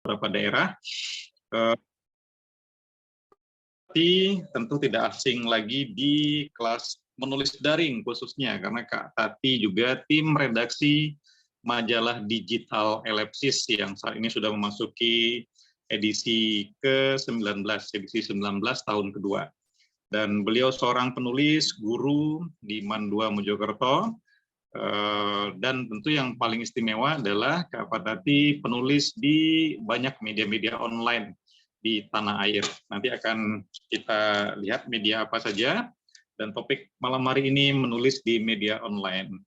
beberapa daerah. Tentu tidak asing lagi di kelas menulis daring khususnya, karena Kak Tati juga tim redaksi majalah digital Ellipsis yang saat ini sudah memasuki edisi ke-19, edisi 19 tahun kedua. Dan beliau seorang penulis, guru di Mandua Mojokerto, dan tentu yang paling istimewa adalah Kak Tati penulis di banyak media-media online di tanah air. Nanti akan kita lihat media apa saja, dan topik malam hari ini menulis di media online.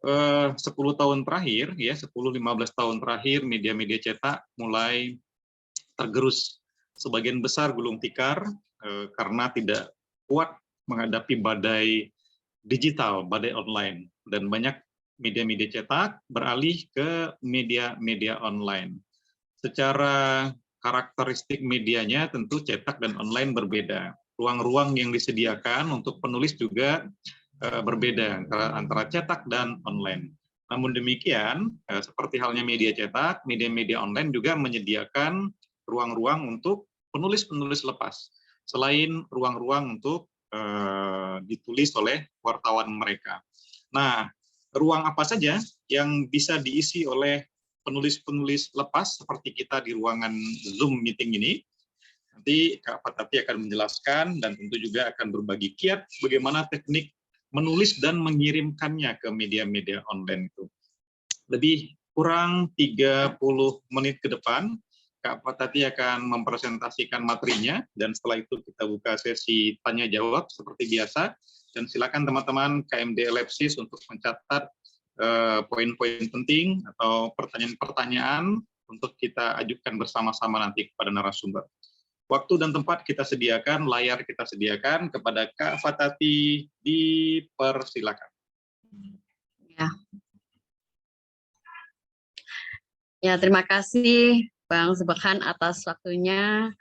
10 tahun terakhir, ya 10-15 tahun terakhir, media-media cetak mulai tergerus. Sebagian besar gulung tikar karena tidak kuat menghadapi badai digital, badai online, dan banyak media-media cetak beralih ke media-media online. Secara karakteristik medianya tentu cetak dan online berbeda. Ruang-ruang yang disediakan untuk penulis juga berbeda antara cetak dan online. Namun demikian, seperti halnya media cetak, media-media online juga menyediakan ruang-ruang untuk penulis-penulis lepas, selain ruang-ruang untuk ditulis oleh wartawan mereka. Nah, ruang apa saja yang bisa diisi oleh penulis-penulis lepas seperti kita di ruangan Zoom meeting ini? Nanti Kak Tati akan menjelaskan dan tentu juga akan berbagi kiat bagaimana teknik menulis dan mengirimkannya ke media-media online itu. Lebih kurang 30 menit ke depan, Kak Tati akan mempresentasikan materinya, dan setelah itu kita buka sesi tanya-jawab seperti biasa. Dan silakan teman-teman KMD Ellipsis untuk mencatat poin-poin penting atau pertanyaan-pertanyaan untuk kita ajukan bersama-sama nanti kepada narasumber. Waktu dan tempat kita sediakan, layar kita sediakan, kepada Kak Tati, dipersilakan. Ya, terima kasih Bang Subhan atas waktunya.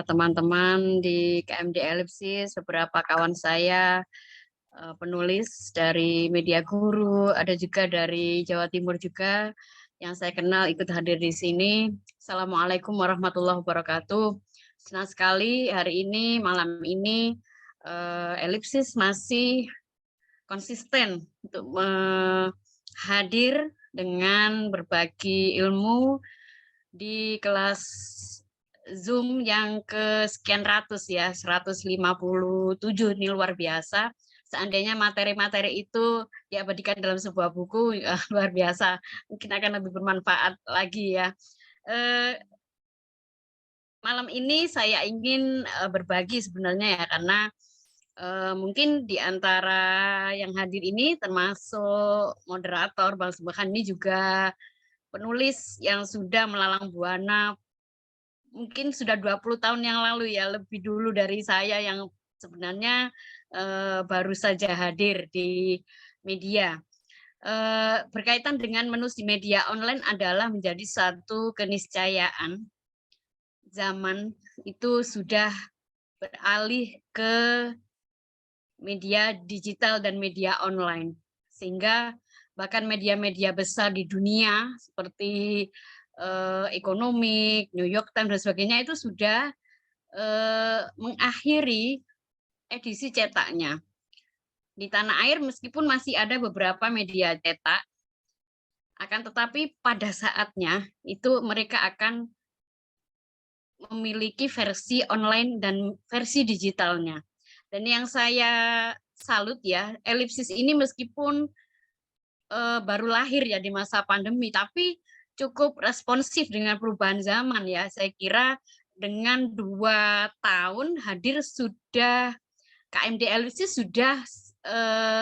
Teman-teman di KMD Ellipsis, beberapa kawan saya penulis dari media guru, ada juga dari Jawa Timur juga yang saya kenal ikut hadir di sini. Assalamualaikum warahmatullahi wabarakatuh. Senang sekali hari ini, malam ini, Ellipsis masih konsisten untuk hadir dengan berbagi ilmu di kelas Zoom yang ke sekian ratus ya, 157, ini luar biasa. Seandainya materi-materi itu diabadikan dalam sebuah buku, ya, luar biasa, mungkin akan lebih bermanfaat lagi ya. Malam ini saya ingin berbagi sebenarnya ya, karena mungkin di antara yang hadir ini termasuk moderator Bang Subhan ini juga penulis yang sudah melalang buana mungkin sudah 20 tahun yang lalu ya, lebih dulu dari saya yang sebenarnya baru saja hadir di media. Berkaitan dengan menulis di media online adalah menjadi satu keniscayaan. Zaman itu sudah beralih ke media digital dan media online, sehingga bahkan media-media besar di dunia seperti Ekonomik, New York Times dan sebagainya itu sudah mengakhiri edisi cetaknya. Di tanah air meskipun masih ada beberapa media cetak, akan tetapi pada saatnya itu mereka akan memiliki versi online dan versi digitalnya. Dan yang saya salut ya, Ellipsis ini meskipun baru lahir ya di masa pandemi, tapi cukup responsif dengan perubahan zaman ya. Saya kira dengan 2 tahun hadir sudah KMD Ellipsis sudah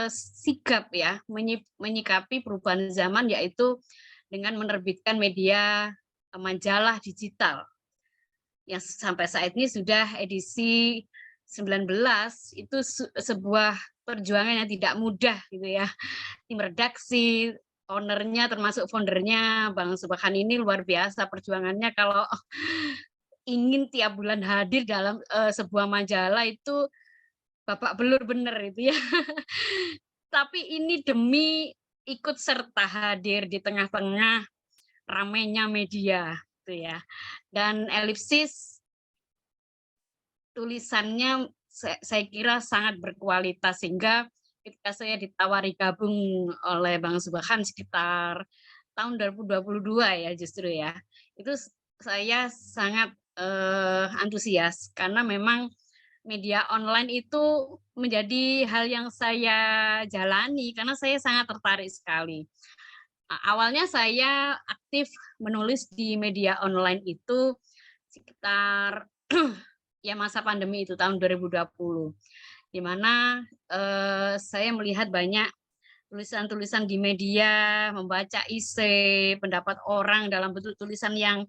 sigap ya menyikapi perubahan zaman, yaitu dengan menerbitkan media majalah digital yang sampai saat ini sudah edisi 19. Itu sebuah perjuangan yang tidak mudah gitu ya. Tim redaksi, ownernya termasuk foundernya Bang Subhan ini luar biasa perjuangannya. Kalau ingin tiap bulan hadir dalam sebuah majalah itu babak belur bener itu ya. Tapi ini demi ikut serta hadir di tengah-tengah ramainya media. gitu ya. Dan elipsis tulisannya saya kira sangat berkualitas, sehingga ketika saya ditawari gabung oleh Bang Subhan sekitar tahun 2022 ya justru ya, itu saya sangat antusias karena memang media online itu menjadi hal yang saya jalani karena saya sangat tertarik sekali. Awalnya saya aktif menulis di media online itu sekitar ya masa pandemi itu tahun 2020, di mana saya melihat banyak tulisan-tulisan di media, membaca isi pendapat orang dalam bentuk tulisan yang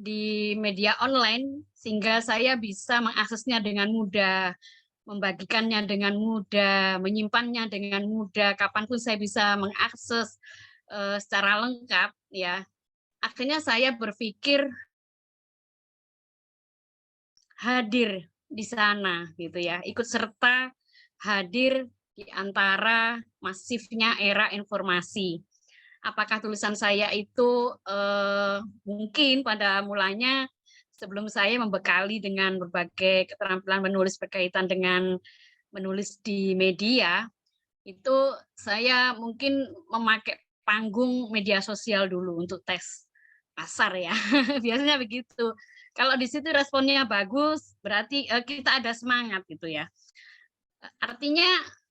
di media online, sehingga saya bisa mengaksesnya dengan mudah, membagikannya dengan mudah, menyimpannya dengan mudah, kapanpun saya bisa mengakses secara lengkap ya. Akhirnya saya berpikir hadir di sana gitu ya, ikut serta hadir di antara masifnya era informasi. Apakah tulisan saya itu mungkin pada mulanya sebelum saya membekali dengan berbagai keterampilan menulis berkaitan dengan menulis di media, itu saya mungkin memakai panggung media sosial dulu untuk tes pasar ya, biasanya begitu. Kalau di situ responnya bagus, berarti kita ada semangat gitu ya. Artinya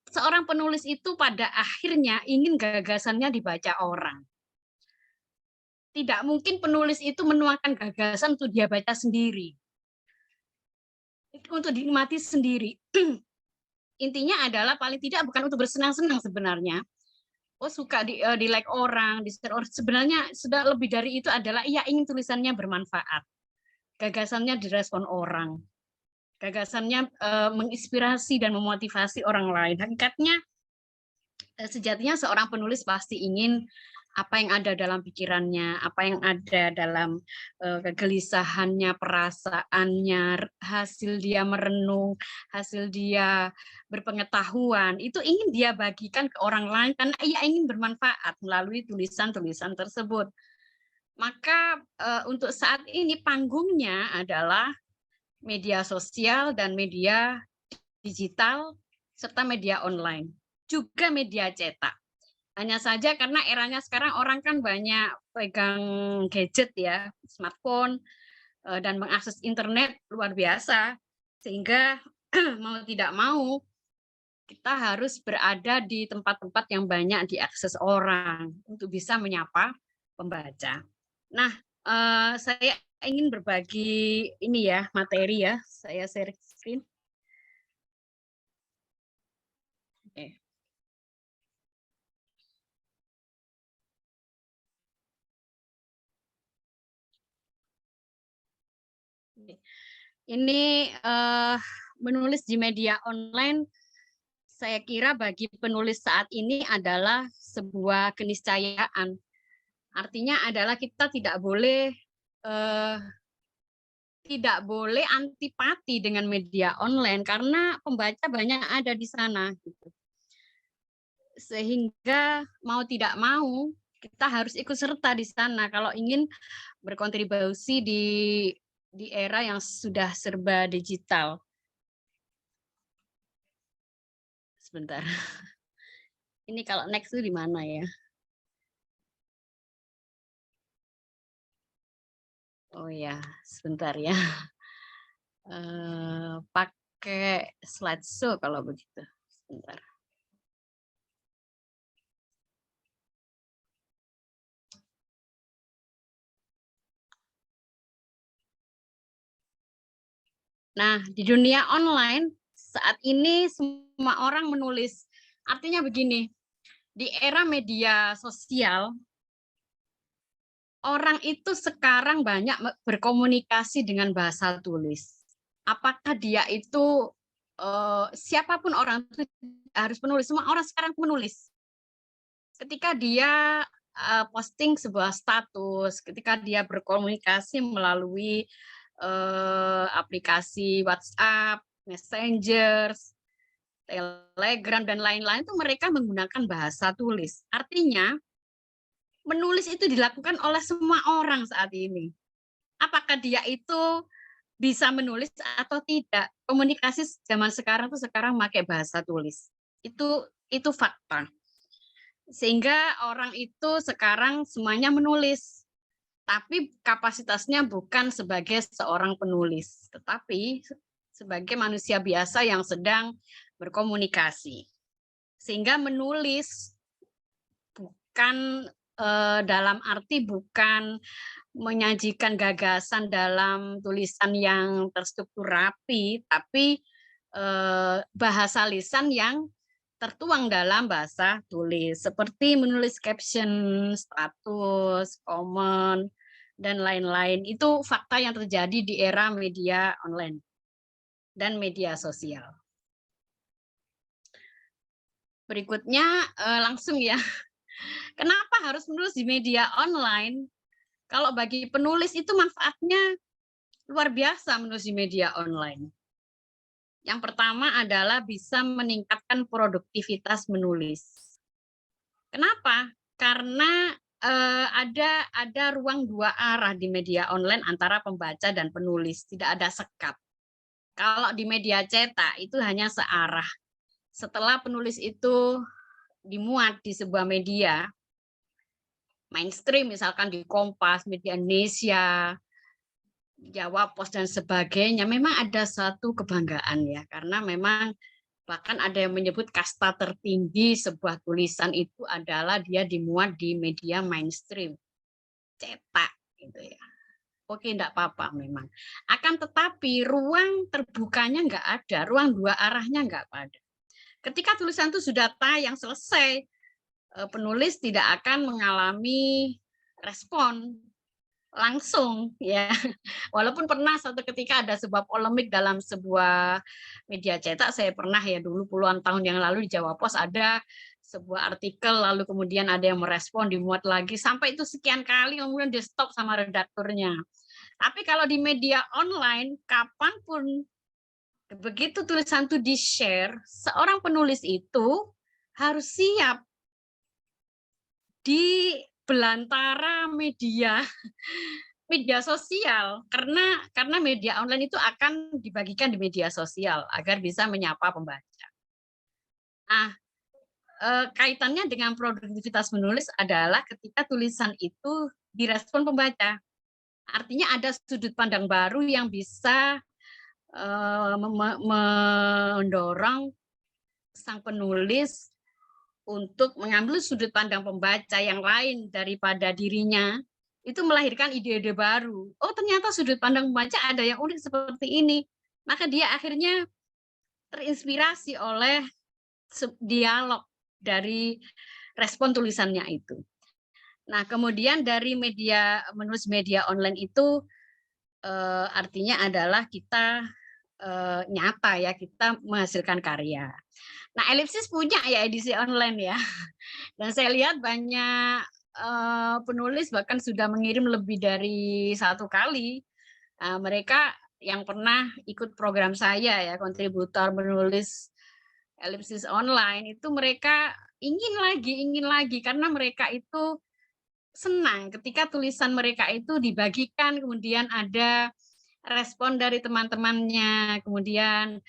seorang penulis itu pada akhirnya ingin gagasannya dibaca orang. Tidak mungkin penulis itu menuangkan gagasan untuk dia baca sendiri, untuk dinikmati sendiri. Intinya adalah paling tidak bukan untuk bersenang-senang sebenarnya. Oh suka di like orang, di share orang. Sebenarnya sudah lebih dari itu adalah ia ingin tulisannya bermanfaat. Gagasannya direspon orang. Gagasannya menginspirasi dan memotivasi orang lain. Hakikatnya sejatinya seorang penulis pasti ingin apa yang ada dalam pikirannya, apa yang ada dalam kegelisahannya, perasaannya, hasil dia merenung, hasil dia berpengetahuan, itu ingin dia bagikan ke orang lain karena ia ingin bermanfaat melalui tulisan-tulisan tersebut. Maka untuk saat ini panggungnya adalah media sosial dan media digital serta media online, juga media cetak. Hanya saja karena eranya sekarang orang kan banyak pegang gadget ya, smartphone, dan mengakses internet luar biasa, sehingga mau tidak mau kita harus berada di tempat-tempat yang banyak diakses orang untuk bisa menyapa pembaca. Nah, saya ingin berbagi ini ya, materi ya, saya share screen. Oke. Ini menulis di media online, saya kira bagi penulis saat ini adalah sebuah keniscayaan. Artinya adalah kita tidak boleh antipati dengan media online karena pembaca banyak ada di sana gitu. Sehingga mau tidak mau kita harus ikut serta di sana kalau ingin berkontribusi di era yang sudah serba digital. Sebentar. Ini kalau next itu di mana ya? Oh ya, sebentar ya. Pakai slideshow kalau begitu. Sebentar. Nah, di dunia online saat ini semua orang menulis. Artinya begini, di era media sosial, orang itu sekarang banyak berkomunikasi dengan bahasa tulis. Apakah dia itu siapapun orang itu harus menulis, semua orang sekarang menulis. Ketika dia posting sebuah status, ketika dia berkomunikasi melalui aplikasi WhatsApp, Messenger, Telegram dan lain-lain itu mereka menggunakan bahasa tulis. Artinya menulis itu dilakukan oleh semua orang saat ini. Apakah dia itu bisa menulis atau tidak? Komunikasi zaman sekarang tuh sekarang pakai bahasa tulis. Itu fakta. Sehingga orang itu sekarang semuanya menulis, tapi kapasitasnya bukan sebagai seorang penulis, tetapi sebagai manusia biasa yang sedang berkomunikasi. Sehingga menulis bukan dalam arti bukan menyajikan gagasan dalam tulisan yang terstruktur rapi, tapi bahasa lisan yang tertuang dalam bahasa tulis, seperti menulis caption, status, komen, dan lain-lain. Itu fakta yang terjadi di era media online dan media sosial. Berikutnya langsung ya. Kenapa harus menulis di media online? Kalau bagi penulis itu manfaatnya luar biasa menulis di media online. Yang pertama adalah bisa meningkatkan produktivitas menulis. Kenapa? Karena ada ruang dua arah di media online antara pembaca dan penulis, tidak ada sekat. Kalau di media cetak itu hanya searah. Setelah penulis itu dimuat di sebuah media mainstream, misalkan di Kompas, Media Indonesia, Jawa Pos dan sebagainya, memang ada satu kebanggaan ya, karena memang bahkan ada yang menyebut kasta tertinggi sebuah tulisan itu adalah dia dimuat di media mainstream, cetak gitu ya. Oke, enggak apa-apa memang. Akan tetapi ruang terbukanya enggak ada, ruang dua arahnya enggak ada. Ketika tulisan itu sudah tayang selesai, penulis tidak akan mengalami respon langsung ya. Walaupun pernah suatu ketika ada sebuah polemik dalam sebuah media cetak, saya pernah ya dulu puluhan tahun yang lalu di Jawa Pos ada sebuah artikel, lalu kemudian ada yang merespon, dimuat lagi, sampai itu sekian kali, kemudian di stop sama redakturnya. Tapi kalau di media online, kapanpun begitu tulisan itu di-share, seorang penulis itu harus siap di belantara media sosial, karena media online itu akan dibagikan di media sosial agar bisa menyapa pembaca. Nah, kaitannya dengan produktivitas menulis adalah ketika tulisan itu direspon pembaca. Artinya ada sudut pandang baru yang bisa mendorong sang penulis untuk mengambil sudut pandang pembaca yang lain daripada dirinya, itu melahirkan ide-ide baru. Oh, ternyata sudut pandang pembaca ada yang unik seperti ini. Maka dia akhirnya terinspirasi oleh dialog dari respon tulisannya itu. Nah, kemudian dari menulis media online itu artinya adalah kita nyata ya, kita menghasilkan karya. Nah, Elipsis punya ya edisi online ya. Dan saya lihat banyak penulis bahkan sudah mengirim lebih dari satu kali. Mereka yang pernah ikut program saya ya, kontributor menulis Elipsis online, itu mereka ingin lagi karena mereka itu senang ketika tulisan mereka itu dibagikan, kemudian ada respon dari teman-temannya, kemudian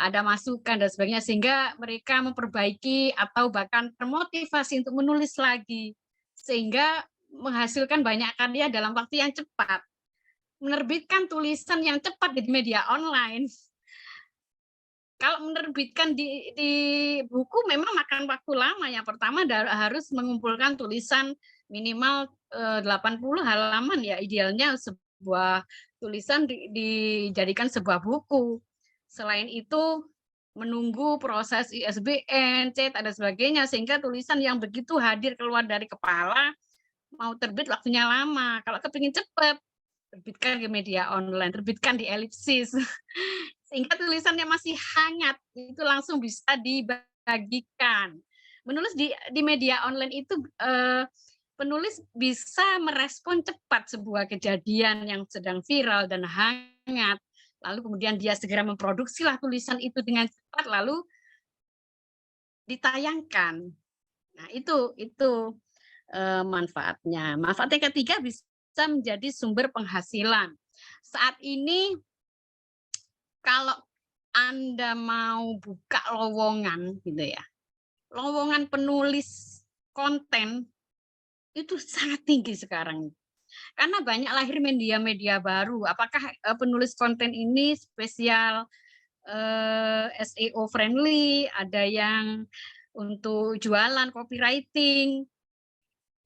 ada masukan dan sebagainya, sehingga mereka memperbaiki atau bahkan termotivasi untuk menulis lagi, sehingga menghasilkan banyak karya dalam waktu yang cepat. Menerbitkan tulisan yang cepat di media online. Kalau menerbitkan di buku memang makan waktu lama. Yang pertama harus mengumpulkan tulisan minimal 80 halaman ya, idealnya sebuah tulisan dijadikan sebuah buku. Selain itu menunggu proses ISBN, cetak dan sebagainya, sehingga tulisan yang begitu hadir keluar dari kepala mau terbit waktunya lama. Kalau kepingin cepat, terbitkan di media online, terbitkan di Elipsis. Sehingga tulisannya masih hangat, itu langsung bisa dibagikan. Menulis di media online itu penulis bisa merespon cepat sebuah kejadian yang sedang viral dan hangat. Lalu kemudian dia segera memproduksilah tulisan itu dengan cepat, lalu ditayangkan. Nah, itu manfaatnya. Manfaat yang ketiga bisa menjadi sumber penghasilan. Saat ini kalau Anda mau buka lowongan gitu ya, lowongan penulis konten itu sangat tinggi sekarang. Karena banyak lahir media-media baru. Apakah penulis konten ini spesial SEO friendly, ada yang untuk jualan, copywriting,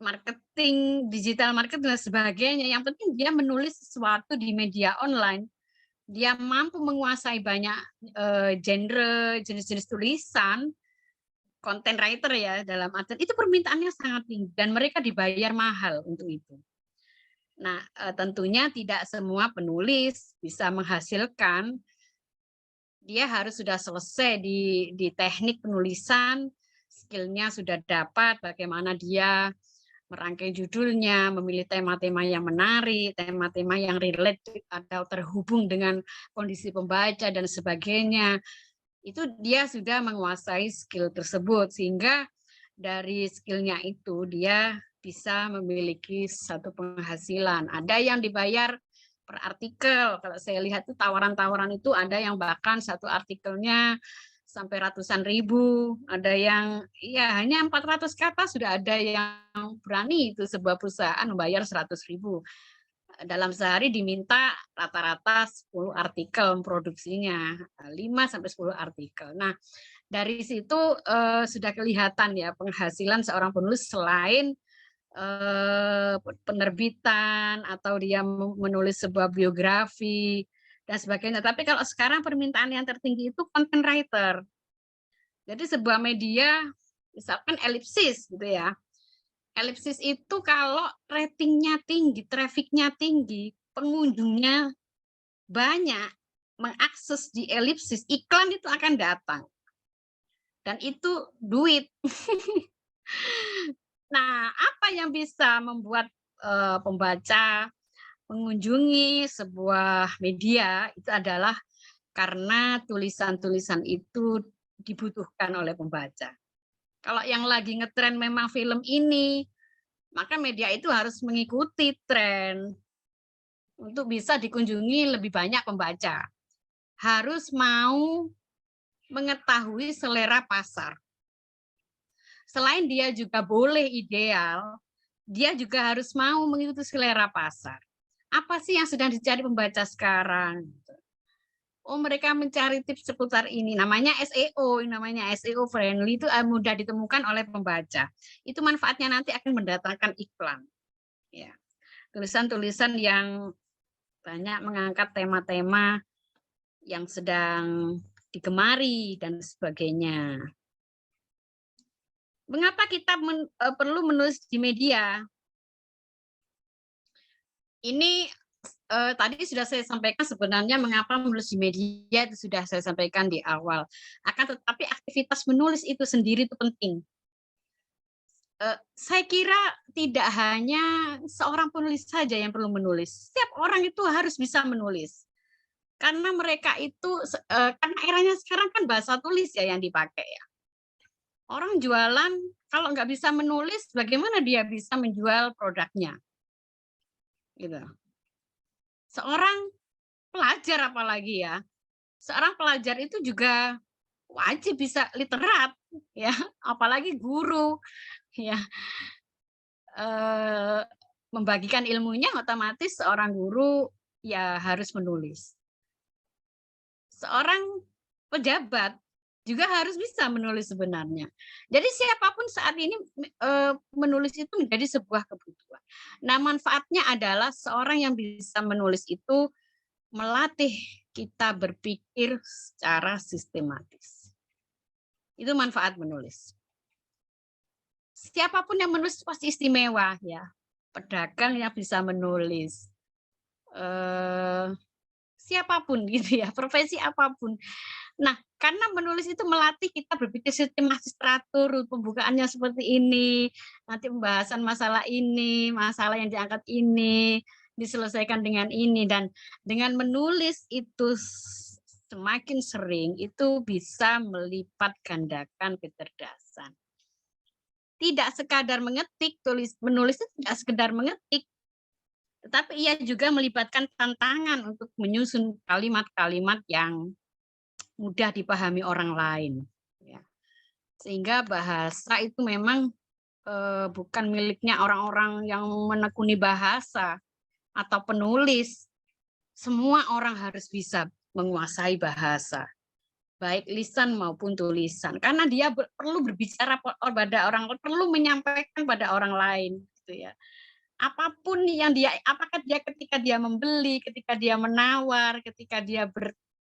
marketing, digital marketing dan sebagainya. Yang penting dia menulis sesuatu di media online. Dia mampu menguasai banyak genre, jenis-jenis tulisan, content writer ya dalam artian itu permintaannya sangat tinggi dan mereka dibayar mahal untuk itu. Nah, tentunya tidak semua penulis bisa menghasilkan. Dia harus sudah selesai di teknik penulisan, skill-nya sudah dapat, bagaimana dia merangkai judulnya, memilih tema-tema yang menarik, tema-tema yang relate atau terhubung dengan kondisi pembaca dan sebagainya. Itu dia sudah menguasai skill tersebut, sehingga dari skill-nya itu dia bisa memiliki satu penghasilan. Ada yang dibayar per artikel. Kalau saya lihat itu tawaran-tawaran itu ada yang bahkan satu artikelnya sampai ratusan ribu, ada yang ya hanya 400 kata sudah ada yang berani itu sebuah perusahaan membayar 100.000. Dalam sehari diminta rata-rata 10 artikel produksinya, 5 sampai 10 artikel. Nah, dari situ sudah kelihatan ya penghasilan seorang penulis selain penerbitan atau dia menulis sebuah biografi dan sebagainya. Tapi kalau sekarang permintaan yang tertinggi itu content writer. Jadi sebuah media, misalkan Ellipsis gitu ya. Ellipsis itu kalau ratingnya tinggi, trafficnya tinggi, pengunjungnya banyak, mengakses di Ellipsis, iklan itu akan datang. Dan itu duit. Nah, apa yang bisa membuat pembaca mengunjungi sebuah media itu adalah karena tulisan-tulisan itu dibutuhkan oleh pembaca. Kalau yang lagi ngetren memang film ini, maka media itu harus mengikuti tren untuk bisa dikunjungi lebih banyak pembaca. Harus mau mengetahui selera pasar. Selain dia juga boleh ideal, dia juga harus mau mengikuti selera pasar. Apa sih yang sedang dicari pembaca sekarang? Oh, mereka mencari tips seputar ini. Namanya SEO, namanya SEO friendly itu mudah ditemukan oleh pembaca. Itu manfaatnya nanti akan mendatangkan iklan. Ya. Tulisan-tulisan yang banyak mengangkat tema-tema yang sedang digemari dan sebagainya. Mengapa kita perlu menulis di media? Ini tadi sudah saya sampaikan sebenarnya mengapa menulis di media itu sudah saya sampaikan di awal. Akan tetapi aktivitas menulis itu sendiri itu penting. Saya kira tidak hanya seorang penulis saja yang perlu menulis. Setiap orang itu harus bisa menulis. Karena mereka itu karena eranya sekarang kan bahasa tulis ya yang dipakai ya. Orang jualan kalau nggak bisa menulis, bagaimana dia bisa menjual produknya? Gitu. Seorang pelajar apalagi ya, seorang pelajar itu juga wajib bisa literat, ya, apalagi guru, ya, membagikan ilmunya otomatis seorang guru ya harus menulis. Seorang pejabat juga harus bisa menulis sebenarnya. Jadi siapapun saat ini menulis itu menjadi sebuah kebutuhan. Nah, manfaatnya adalah seorang yang bisa menulis itu melatih kita berpikir secara sistematis. Itu manfaat menulis. Siapapun yang menulis pasti istimewa ya. Pedagang yang bisa menulis. Siapapun gitu ya, profesi apapun. Nah, karena menulis itu melatih kita berpikir sistematis teratur, pembukaannya seperti ini, nanti pembahasan masalah ini, masalah yang diangkat ini, diselesaikan dengan ini, dan dengan menulis itu semakin sering, itu bisa melipat gandakan kecerdasan. tidak sekadar mengetik, menulis itu tidak sekedar mengetik, tetapi ia juga melibatkan tantangan untuk menyusun kalimat-kalimat yang mudah dipahami orang lain, ya. Sehingga bahasa itu memang, bukan miliknya orang-orang yang menekuni bahasa atau penulis. Semua orang harus bisa menguasai bahasa, baik lisan maupun tulisan, karena dia perlu berbicara pada orang lain, perlu menyampaikan pada orang lain, gitu ya. Apapun yang dia, apakah dia ketika dia membeli, ketika dia menawar, ketika dia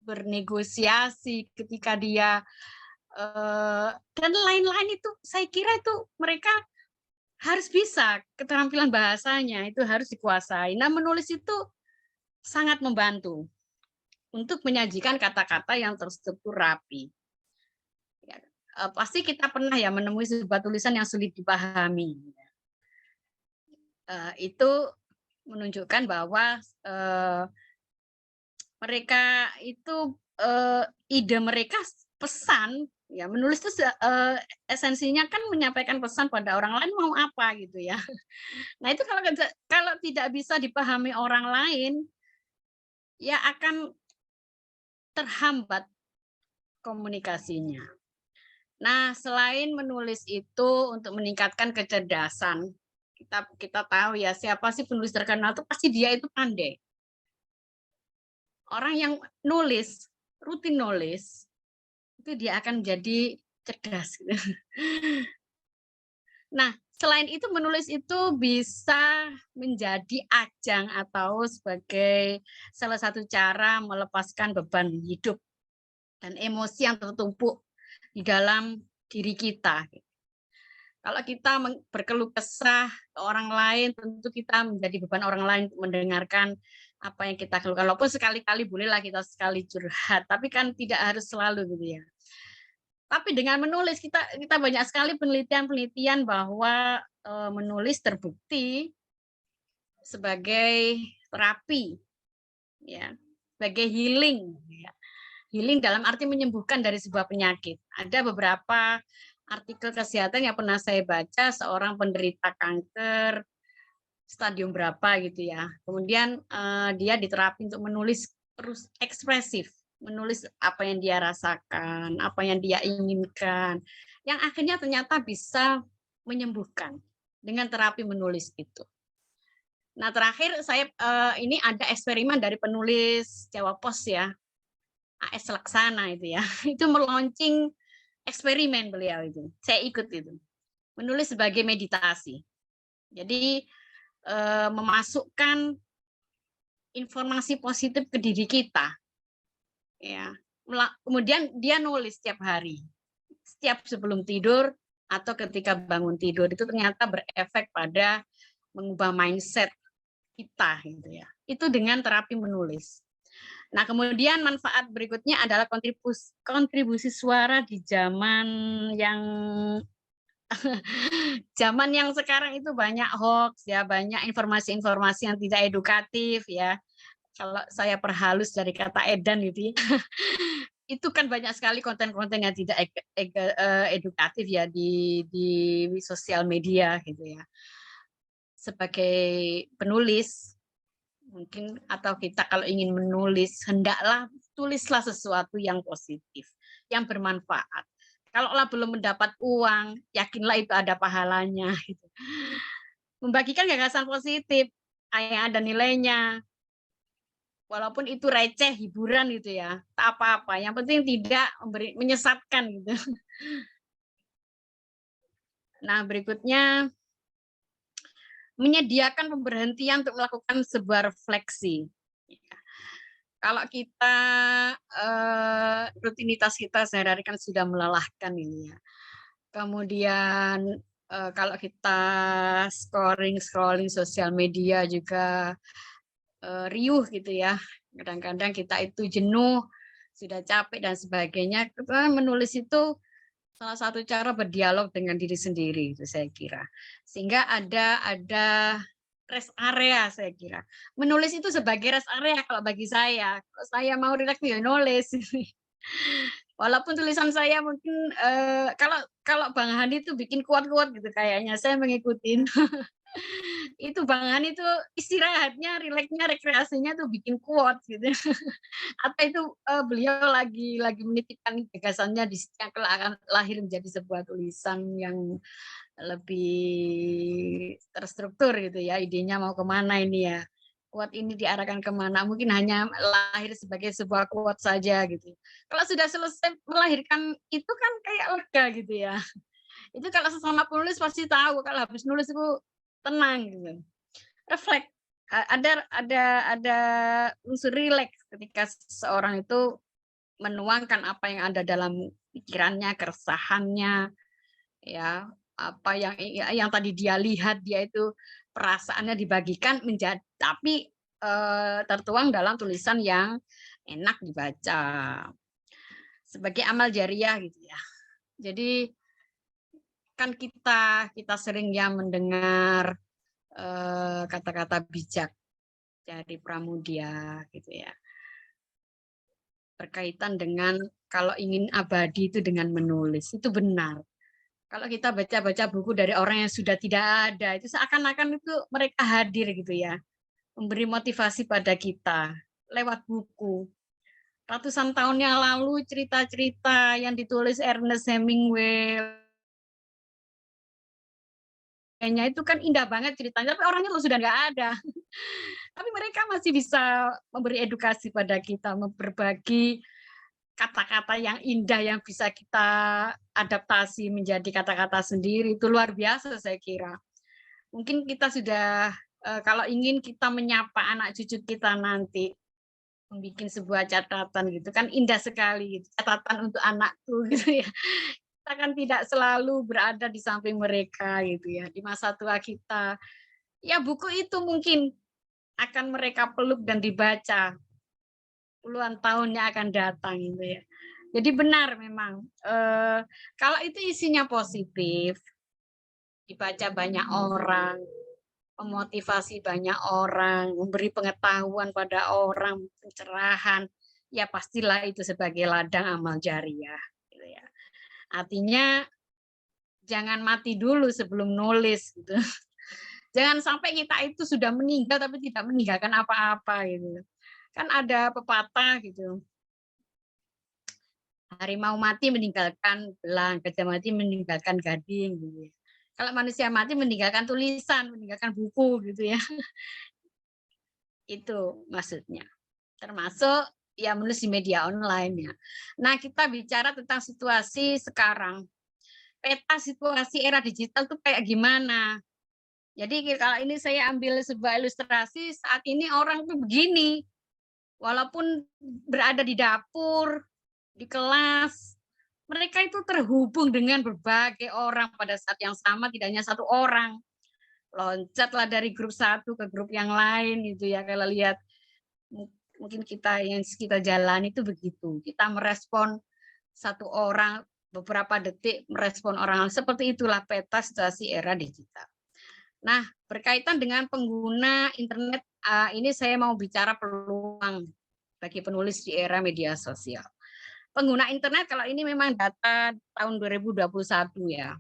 bernegosiasi, ketika dia dan lain-lain, itu saya kira itu mereka harus bisa, keterampilan bahasanya itu harus dikuasai. Nah, menulis itu sangat membantu untuk menyajikan kata-kata yang terstruktur rapi. Ya, pasti kita pernah ya menemui sebuah tulisan yang sulit dipahami. Itu menunjukkan bahwa mereka itu ide mereka pesan, ya menulis itu esensinya kan menyampaikan pesan pada orang lain mau apa gitu ya. Nah itu kalau tidak bisa dipahami orang lain, ya akan terhambat komunikasinya. Nah, selain menulis itu untuk meningkatkan kecerdasan, kita tahu ya siapa sih penulis terkenal itu pasti dia itu pandai. Orang yang nulis, rutin nulis, itu dia akan jadi cerdas. Nah, selain itu menulis itu bisa menjadi ajang atau sebagai salah satu cara melepaskan beban hidup dan emosi yang tertumpuk di dalam diri kita. Kalau kita berkeluh kesah ke orang lain, tentu kita menjadi beban orang lain untuk mendengarkan apa yang kita keluhkan. Walaupun sekali-kali bolehlah kita sekali curhat, tapi kan tidak harus selalu gitu ya. Tapi dengan menulis kita banyak sekali penelitian-penelitian bahwa menulis terbukti sebagai terapi, ya, sebagai healing, ya. Healing dalam arti menyembuhkan dari sebuah penyakit. Ada beberapa artikel kesehatan yang pernah saya baca, seorang penderita kanker stadium berapa gitu ya. Kemudian dia diterapi untuk menulis terus ekspresif, menulis apa yang dia rasakan, apa yang dia inginkan, yang akhirnya ternyata bisa menyembuhkan dengan terapi menulis itu. Nah terakhir saya ini ada eksperimen dari penulis Jawa Pos ya, AS Laksana itu ya, itu meluncing eksperimen beliau itu. Saya ikut itu. Menulis sebagai meditasi. Jadi memasukkan informasi positif ke diri kita. Ya. Kemudian dia nulis setiap hari. Setiap sebelum tidur atau ketika bangun tidur itu ternyata berefek pada mengubah mindset kita gitu ya. Itu dengan terapi menulis. Nah, kemudian manfaat berikutnya adalah kontribusi suara di zaman yang sekarang itu banyak hoax ya, banyak informasi-informasi yang tidak edukatif ya. Kalau saya perhalus dari kata edan gitu ya. Itu kan banyak sekali konten-konten yang tidak edukatif ya di sosial media gitu ya. Sebagai penulis mungkin atau kita kalau ingin menulis, hendaklah tulislah sesuatu yang positif, yang bermanfaat. Kalaulah belum mendapat uang, yakinlah itu ada pahalanya. Gitu. Membagikan gagasan positif, yang ada nilainya, walaupun itu receh, hiburan gitu ya, tak apa-apa. Yang penting tidak menyesatkan gitu. Nah berikutnya, menyediakan pemberhentian untuk melakukan sebuah refleksi. Kalau kita rutinitas kita sehari-hari kan sudah melelahkan ini ya. Kemudian kalau kita scrolling sosial media juga riuh gitu ya. Kadang-kadang kita itu jenuh, sudah capek dan sebagainya. Menulis itu salah satu cara berdialog dengan diri sendiri itu saya kira. Sehingga ada rest area saya kira. Menulis itu sebagai rest area kalau bagi saya. Kalau saya mau rileks ya nulis. Walaupun tulisan saya mungkin, kalau kalau Bang Hani itu bikin kuat-kuat gitu kayaknya, saya mengikuti. Itu Bang Hani itu istirahatnya, rileksnya, rekreasinya tuh bikin quotes gitu. Atau itu, beliau lagi menitipkan gagasannya di situ yang kelak akan lahir menjadi sebuah tulisan yang lebih terstruktur gitu ya, idenya mau kemana ini ya, quote ini diarahkan kemana, mungkin hanya lahir sebagai sebuah quote saja gitu. Kalau sudah selesai melahirkan itu kan kayak lega gitu ya. Itu kalau sesama penulis pasti tahu kalau habis nulis itu tenang gitu. Refleks, ada unsur rileks ketika seseorang itu menuangkan apa yang ada dalam pikirannya, keresahannya, ya, apa yang tadi dia lihat, dia itu perasaannya dibagikan tapi, tertuang dalam tulisan yang enak dibaca, sebagai amal jariah gitu ya. Jadi kan kita kita sering ya mendengar, kata-kata bijak dari Pramudia gitu ya, berkaitan dengan kalau ingin abadi itu dengan menulis, itu benar. Kalau kita baca-baca buku dari orang yang sudah tidak ada, itu seakan-akan itu mereka hadir gitu ya, memberi motivasi pada kita lewat buku. Ratusan tahun yang lalu cerita-cerita yang ditulis Ernest Hemingway kayaknya itu kan indah banget ceritanya, tapi orangnya loh sudah nggak ada. Tapi mereka masih bisa memberi edukasi pada kita, berbagi kata-kata yang indah yang bisa kita adaptasi menjadi kata-kata sendiri, itu luar biasa saya kira. Mungkin kita sudah, kalau ingin kita menyapa anak cucu kita nanti, membuat sebuah catatan gitu kan indah sekali gitu, catatan untuk anakku gitu ya. Kita kan tidak selalu berada di samping mereka gitu ya, di masa tua kita. Ya buku itu mungkin akan mereka peluk dan dibaca puluhan tahunnya akan datang gitu ya. Jadi benar memang, kalau itu isinya positif, dibaca banyak orang, memotivasi banyak orang, memberi pengetahuan pada orang, pencerahan, ya pastilah itu sebagai ladang amal jariah, gitu ya. Artinya jangan mati dulu sebelum nulis gitu. Jangan sampai kita itu sudah meninggal tapi tidak meninggalkan apa-apa gitu. Kan ada pepatah gitu, harimau mati meninggalkan belang, gajah mati meninggalkan gading gitu ya. Kalau manusia mati meninggalkan tulisan, meninggalkan buku gitu ya. Itu maksudnya. Termasuk ya menulis di media online ya. Nah, kita bicara tentang situasi sekarang. Peta situasi era digital tuh kayak gimana? Jadi kalau ini saya ambil sebuah ilustrasi, saat ini orang tuh begini, walaupun berada di dapur, di kelas, mereka itu terhubung dengan berbagai orang pada saat yang sama, tidak hanya satu orang. Loncatlah dari grup satu ke grup yang lain gitu ya, kalau lihat mungkin kita yang kita jalani itu begitu. Kita merespon satu orang beberapa detik merespon orang lain. Seperti itulah peta situasi era digital. Nah, berkaitan dengan pengguna internet, ini saya mau bicara peluang bagi penulis di era media sosial. Pengguna internet kalau ini memang data tahun 2021 ya.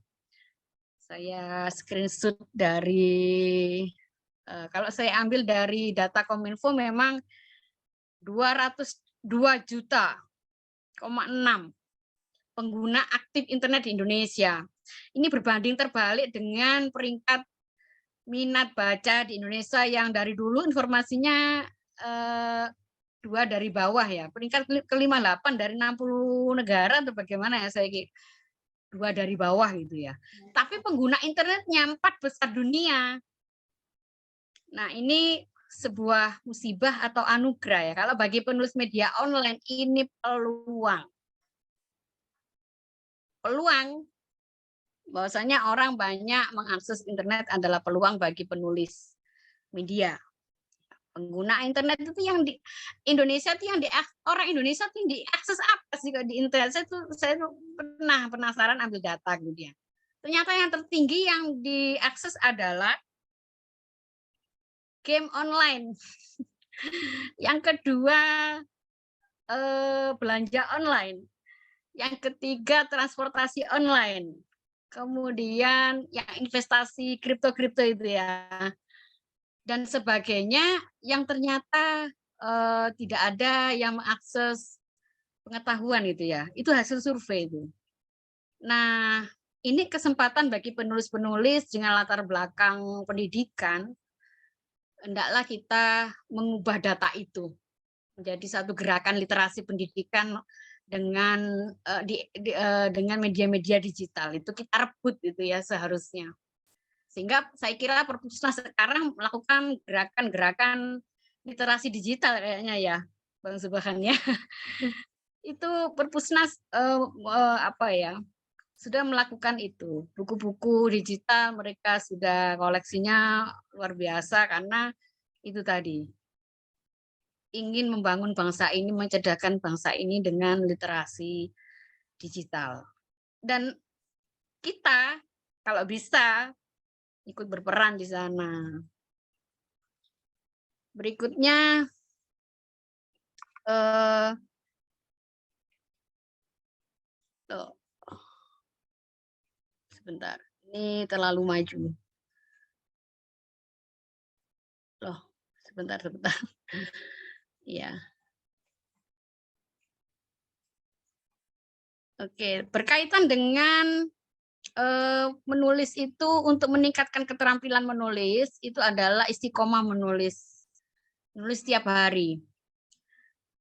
Saya screenshot dari kalau saya ambil dari data Kominfo memang 202,6 juta pengguna aktif internet di Indonesia. Ini berbanding terbalik dengan peringkat minat baca di Indonesia yang dari dulu informasinya 2 dari bawah ya, peringkat ke-58 dari 60 negara atau bagaimana ya saya 2 dari bawah gitu ya. Tapi pengguna internetnya 4 besar dunia. Nah, ini sebuah musibah atau anugerah ya. Kalau bagi penulis media online ini peluang. Peluang bahwasanya orang banyak mengakses internet adalah peluang bagi penulis media. Pengguna internet itu yang di Indonesia itu yang orang Indonesia itu yang diakses apa sih kalau di internet? Saya tuh pernah penasaran ambil data kemudian. Ternyata yang tertinggi yang diakses adalah game online. Yang kedua belanja online. Yang ketiga transportasi online. Kemudian yang investasi kripto-kripto itu ya. Dan sebagainya yang ternyata tidak ada yang mengakses pengetahuan itu ya. Itu hasil survei itu. Nah, ini kesempatan bagi penulis-penulis dengan latar belakang pendidikan, hendaklah kita mengubah data itu menjadi satu gerakan literasi pendidikan dengan dengan media-media digital. Itu kita rebut itu ya seharusnya. Sehingga saya kira Perpusnas sekarang melakukan gerakan-gerakan literasi digital kayaknya ya, Bang Subhan ya. Itu Perpusnas apa ya, sudah melakukan itu. Buku-buku digital mereka sudah koleksinya luar biasa karena itu tadi ingin membangun bangsa ini, mencerdaskan bangsa ini dengan literasi digital. Dan kita kalau bisa ikut berperan di sana. Berikutnya eh, tuh, sebentar, ini terlalu maju. Loh, sebentar. Ya. Oke, berkaitan dengan menulis itu untuk meningkatkan keterampilan menulis itu adalah istiqomah menulis. Nulis setiap hari.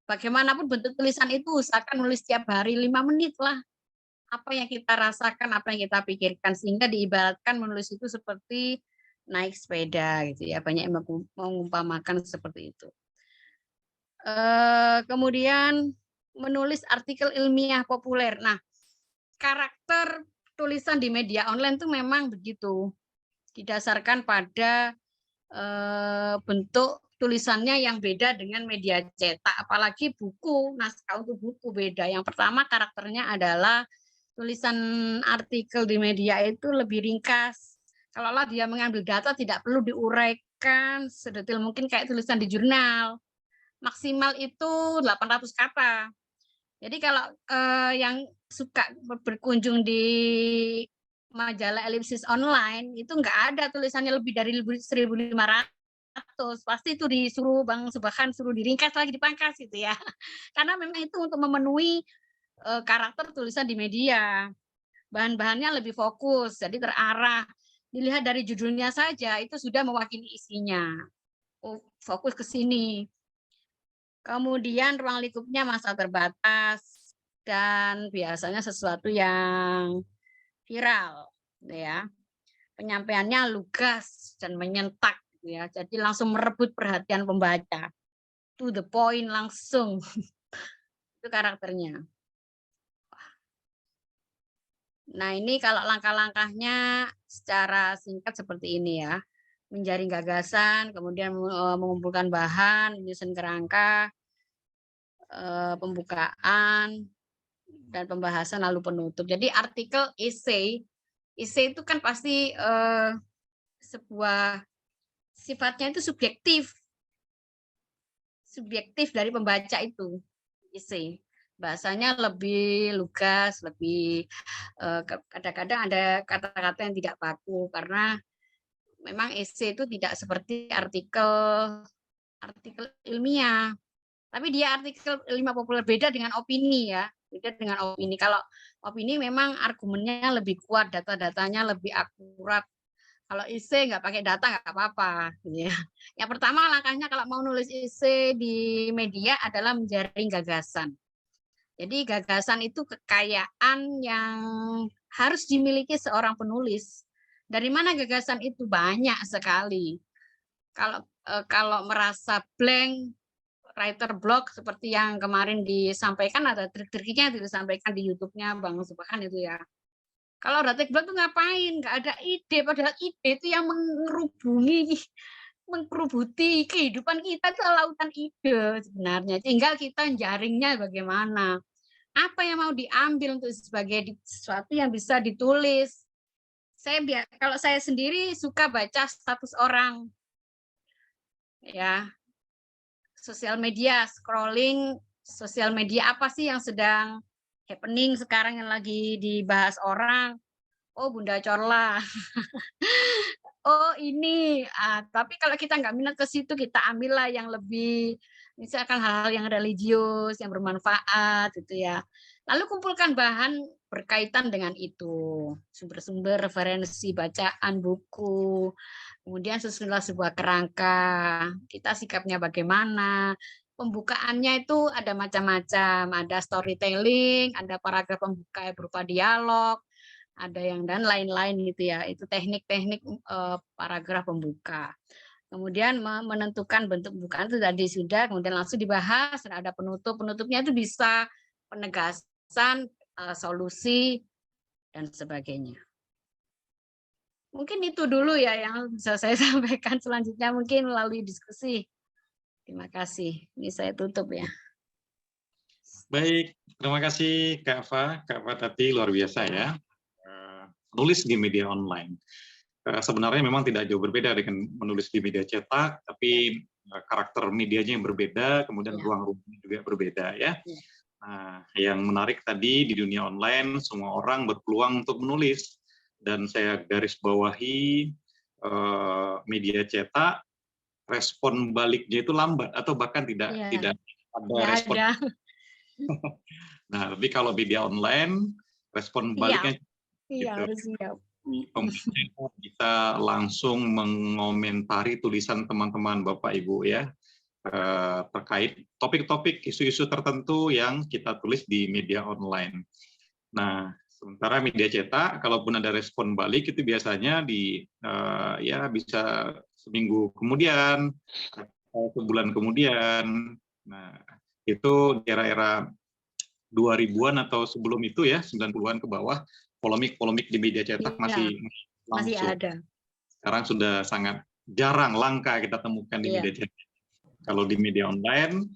Bagaimanapun bentuk tulisan itu usahakan nulis setiap hari 5 menit lah. Apa yang kita rasakan, apa yang kita pikirkan sehingga diibaratkan menulis itu seperti naik sepeda gitu ya. Banyak yang mengumpamakan seperti itu. Kemudian menulis artikel ilmiah populer. Nah, karakter tulisan di media online itu memang begitu. Didasarkan pada bentuk tulisannya yang beda dengan media cetak, apalagi buku, naskah untuk buku beda. Yang pertama karakternya adalah tulisan artikel di media itu lebih ringkas. Kalaulah dia mengambil data tidak perlu diuraikan sedetail mungkin kayak tulisan di jurnal. Maksimal itu 800 kata. Jadi kalau yang suka berkunjung di majalah Ellipsis online itu nggak ada tulisannya lebih dari 1.500, pasti itu disuruh Bang Subhan suruh diringkas lagi dipangkas gitu ya. Karena memang itu untuk memenuhi karakter tulisan di media. Bahan-bahannya lebih fokus, jadi terarah. Dilihat dari judulnya saja itu sudah mewakili isinya. Oh, fokus ke sini. Kemudian ruang lingkupnya masa terbatas dan biasanya sesuatu yang viral, ya. Penyampaiannya lugas dan menyentak, ya. Jadi langsung merebut perhatian pembaca. To the point langsung. Itu karakternya. Nah, ini kalau langkah-langkahnya secara singkat seperti ini ya. Menjaring gagasan, kemudian mengumpulkan bahan, menyusun kerangka, pembukaan, dan pembahasan lalu penutup. Jadi artikel essay itu kan pasti sebuah sifatnya itu subjektif dari pembaca itu essay. Bahasanya lebih lugas, lebih kadang-kadang ada kata-kata yang tidak baku karena memang essay itu tidak seperti artikel ilmiah. Tapi dia artikel ilmiah populer beda dengan opini ya. Beda dengan opini. Kalau opini memang argumennya lebih kuat, data-datanya lebih akurat. Kalau essay nggak pakai data nggak apa-apa. Gitu ya. Yang pertama langkahnya kalau mau nulis essay di media adalah menjaring gagasan. Jadi gagasan itu kekayaan yang harus dimiliki seorang penulis. Dari mana gagasan itu? Banyak sekali. Kalau merasa blank, writer block seperti yang kemarin disampaikan, ada trik-triknya disampaikan di YouTube-nya Bang Subhan itu ya. Kalau writer block itu ngapain? Nggak ada ide, padahal ide itu yang mengkerubuti kehidupan kita itu lautan ide sebenarnya. Tinggal kita jaringnya bagaimana. Apa yang mau diambil untuk sebagai sesuatu yang bisa ditulis. Kalau saya sendiri suka baca status orang. Ya. Sosial media, scrolling sosial media apa sih yang sedang happening sekarang yang lagi dibahas orang. Oh, Bunda Corla. Oh, ini. Tapi kalau kita nggak minat ke situ, kita ambillah yang lebih misalkan hal-hal yang religius, yang bermanfaat gitu ya. Lalu kumpulkan bahan berkaitan dengan itu, sumber-sumber, referensi, bacaan, buku, kemudian susunlah sebuah kerangka, kita sikapnya bagaimana, pembukaannya itu ada macam-macam, ada storytelling, ada paragraf pembuka berupa dialog, ada yang dan lain-lain gitu ya. Itu teknik-teknik paragraf pembuka. Kemudian menentukan bentuk pembukaan itu tadi sudah, kemudian langsung dibahas, ada penutup. Penutupnya itu bisa penegasan, solusi, dan sebagainya. Mungkin itu dulu ya yang bisa saya sampaikan. Selanjutnya mungkin melalui diskusi. Terima kasih. Ini saya tutup ya. Baik, terima kasih Kak Fa. Kak Fa tadi luar biasa ya. Nulis di media online. Sebenarnya memang tidak jauh berbeda dengan menulis di media cetak, tapi karakter medianya yang berbeda, kemudian ruang ruangnya juga berbeda ya. Nah, yang menarik tadi di dunia online semua orang berpeluang untuk menulis, dan saya garis bawahi media cetak respon baliknya itu lambat atau bahkan tidak ada respon. Nah, tapi kalau media online respon baliknya gitu. Harus siap. Pembaca bisa langsung mengomentari tulisan teman-teman Bapak Ibu ya terkait topik-topik isu-isu tertentu yang kita tulis di media online. Nah, sementara media cetak, kalaupun ada respon balik itu biasanya ya bisa seminggu kemudian atau sebulan kemudian. Nah, itu era-era 2000-an atau sebelum itu ya, 90-an ke bawah, polemik-polemik di media cetak masih ada. Sekarang sudah sangat jarang, langka kita temukan di media cetak. Kalau di media online,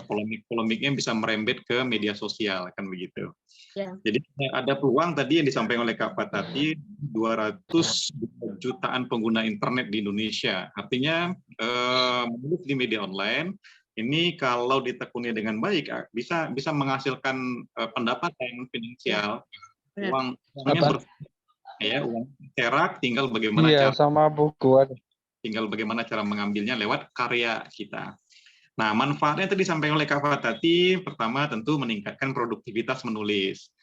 polemik-polemiknya bisa merembet ke media sosial, kan begitu. Jadi ada peluang tadi yang disampaikan oleh Kak Fatati, 200 jutaan pengguna internet di Indonesia. Artinya menulis di media online ini kalau ditekuni dengan baik bisa menghasilkan pendapatan finansial. Uangnya uang cerak, tinggal bagaimana cara mengambilnya lewat karya kita. Nah, manfaatnya tadi disampaikan oleh Kak Fatati, pertama tentu meningkatkan produktivitas menulis.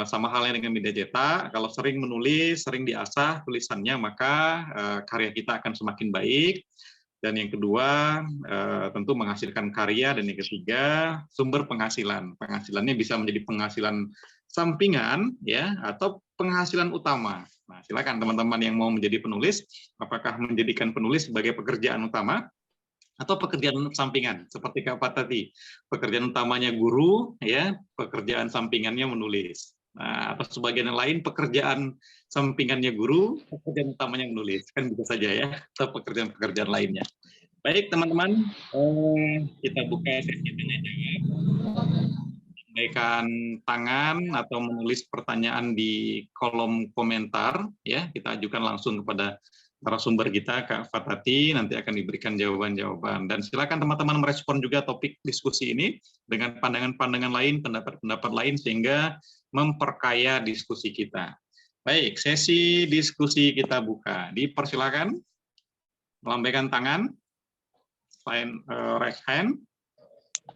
Sama halnya dengan media cetak, kalau sering menulis, sering diasah tulisannya, maka karya kita akan semakin baik. Dan yang kedua, tentu menghasilkan karya. Dan yang ketiga, sumber penghasilan. Penghasilannya bisa menjadi penghasilan sampingan ya atau penghasilan utama. Nah, silakan teman-teman yang mau menjadi penulis, apakah menjadikan penulis sebagai pekerjaan utama atau pekerjaan sampingan seperti Kak Fatati. Pekerjaan utamanya guru ya, pekerjaan sampingannya menulis. Nah, atau sebagian yang lain pekerjaan sampingannya guru, pekerjaan utamanya menulis. Kan bisa saja ya, atau pekerjaan-pekerjaan lainnya. Baik teman-teman, kita buka sesi tanya jawab. Sampaikan tangan atau menulis pertanyaan di kolom komentar ya, kita ajukan langsung kepada narasumber kita Kak Fatati, nanti akan diberikan jawaban-jawaban. Dan silakan teman-teman merespon juga topik diskusi ini dengan pandangan-pandangan lain, pendapat-pendapat lain sehingga memperkaya diskusi kita. Baik, sesi diskusi kita buka. Dipersilakan melambaikan tangan, raise hand,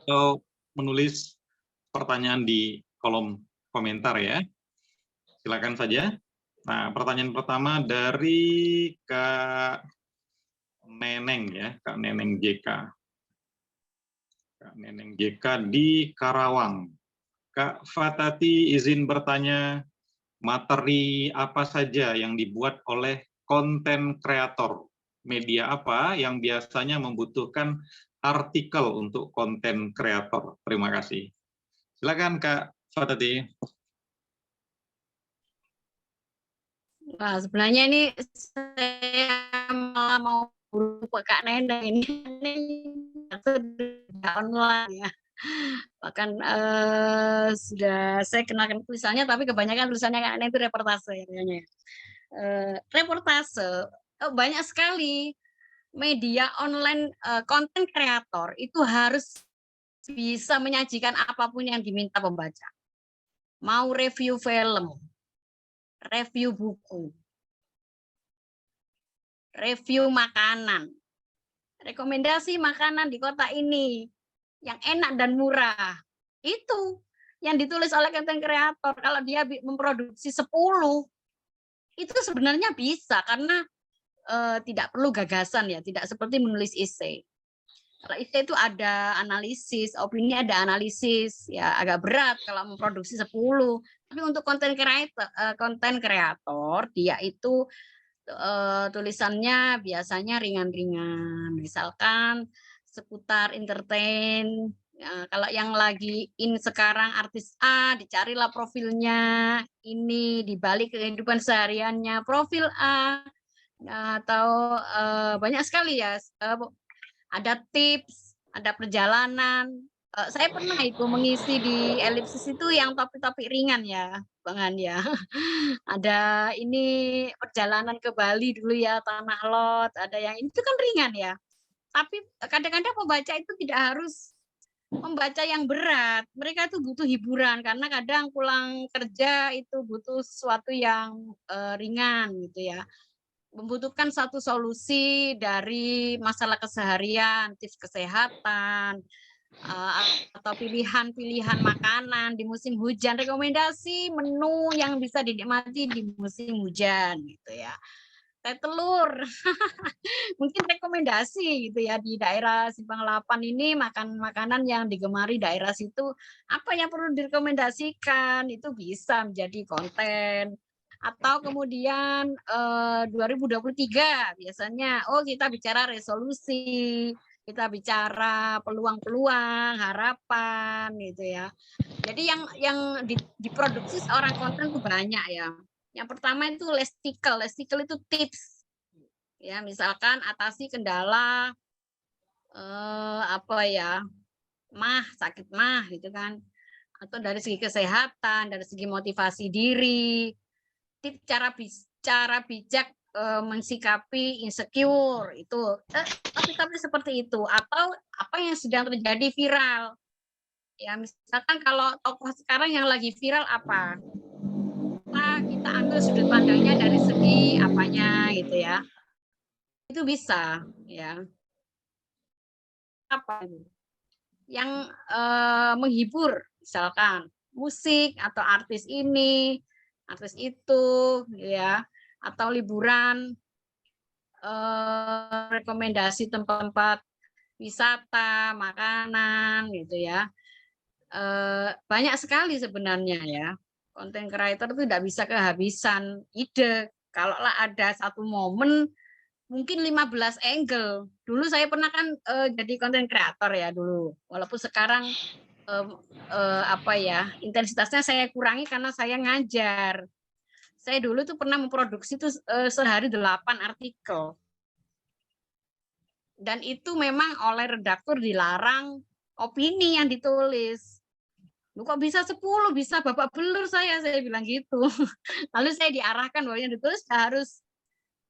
atau menulis pertanyaan di kolom komentar ya. Silakan saja. Nah, pertanyaan pertama dari Kak Neneng ya, Kak Neneng JK. Kak Neneng JK di Karawang. Kak Fatati izin bertanya, materi apa saja yang dibuat oleh konten kreator? Media apa yang biasanya membutuhkan artikel untuk konten kreator? Terima kasih. Silakan Kak Fatati. Wah, sebenarnya ini saya malah mau ke Kak Neneng ini sudah online ya. Bahkan sudah saya kenalkan tulisannya, tapi kebanyakan tulisannya Kak Neneng itu reportase ya. Reportase banyak sekali media online konten kreator itu harus bisa menyajikan apapun yang diminta pembaca. Mau review film, review buku, review makanan, rekomendasi makanan di kota ini yang enak dan murah. Itu yang ditulis oleh content creator. Kalau dia memproduksi 10, itu sebenarnya bisa karena tidak perlu gagasan ya, tidak seperti menulis essay. Kalau essay itu ada analisis, opini ada analisis, ya agak berat kalau memproduksi 10. Tapi untuk konten kreator dia itu tulisannya biasanya ringan-ringan, misalkan seputar entertain. Kalau yang lagi in sekarang artis A, dicarilah profilnya, ini di balik kehidupan sehariannya profil A, atau banyak sekali ya, ada tips, ada perjalanan. Saya pernah itu mengisi di elipsis itu yang topik-topik ringan ya, Bang Han ya. Ada ini perjalanan ke Bali dulu ya, Tanah Lot, ada yang itu kan ringan ya. Tapi kadang-kadang pembaca itu tidak harus membaca yang berat. Mereka itu butuh hiburan karena kadang pulang kerja itu butuh sesuatu yang ringan gitu ya. Membutuhkan satu solusi dari masalah keseharian, tips kesehatan, atau pilihan-pilihan makanan di musim hujan, rekomendasi menu yang bisa dinikmati di musim hujan gitu ya. Teh telur, mungkin rekomendasi gitu ya di daerah Simpang 8 ini makan makanan yang digemari daerah situ, apa yang perlu direkomendasikan itu bisa menjadi konten. Atau kemudian 2023 biasanya, oh kita bicara resolusi, kita bicara peluang-peluang, harapan gitu ya. Jadi yang diproduksi seorang konten itu banyak ya. Yang pertama itu lestikel itu tips. Ya, misalkan atasi kendala apa ya, sakit mah gitu kan. Atau dari segi kesehatan, dari segi motivasi diri, tips cara bijak mensikapi insecure itu tapi seperti itu atau apa yang sedang terjadi viral ya misalkan kalau tokoh sekarang yang lagi viral apa kita ambil sudut pandangnya dari segi apanya gitu ya itu bisa ya apa yang menghibur misalkan musik atau artis ini artis itu ya atau liburan rekomendasi tempat-tempat wisata, makanan gitu ya. Banyak sekali sebenarnya ya. Content creator itu tidak bisa kehabisan ide. Kalau ada satu momen mungkin 15 angle. Dulu saya pernah kan jadi content creator ya dulu. Walaupun sekarang apa ya, intensitasnya saya kurangi karena saya ngajar. Saya dulu tuh pernah memproduksi tuh sehari 8 artikel. Dan itu memang oleh redaktur dilarang opini yang ditulis. Lu kok bisa 10, bisa babak belur saya bilang gitu. Lalu saya diarahkan bahwa yang ditulis harus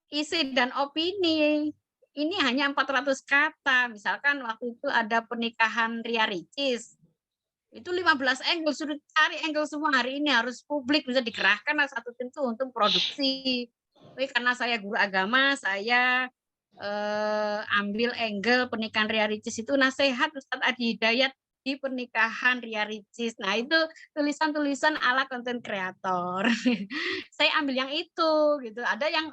isi dan opini. Ini hanya 400 kata. Misalkan waktu itu ada pernikahan Ria Ricis. Itu 15 angle, suruh cari angle semua hari ini harus publik, bisa dikerahkan satu tim itu untuk produksi. Tapi karena saya guru agama, saya ambil angle pernikahan Ria Ricis itu nasihat Ustadz Adi Hidayat di pernikahan Ria Ricis. Nah, itu tulisan-tulisan ala konten kreator. Saya ambil yang itu gitu. Ada yang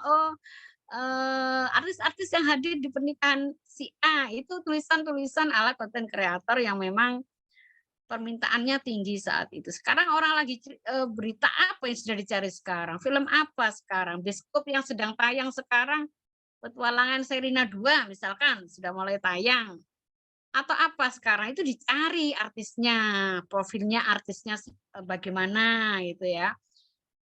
artis-artis yang hadir di pernikahan si A itu tulisan-tulisan ala konten kreator yang memang permintaannya tinggi saat itu. Sekarang orang lagi berita apa yang sudah dicari sekarang? Film apa sekarang? Bioskop yang sedang tayang sekarang Petualangan Sherina 2 misalkan sudah mulai tayang. Atau apa sekarang itu dicari artisnya, profilnya artisnya bagaimana gitu ya.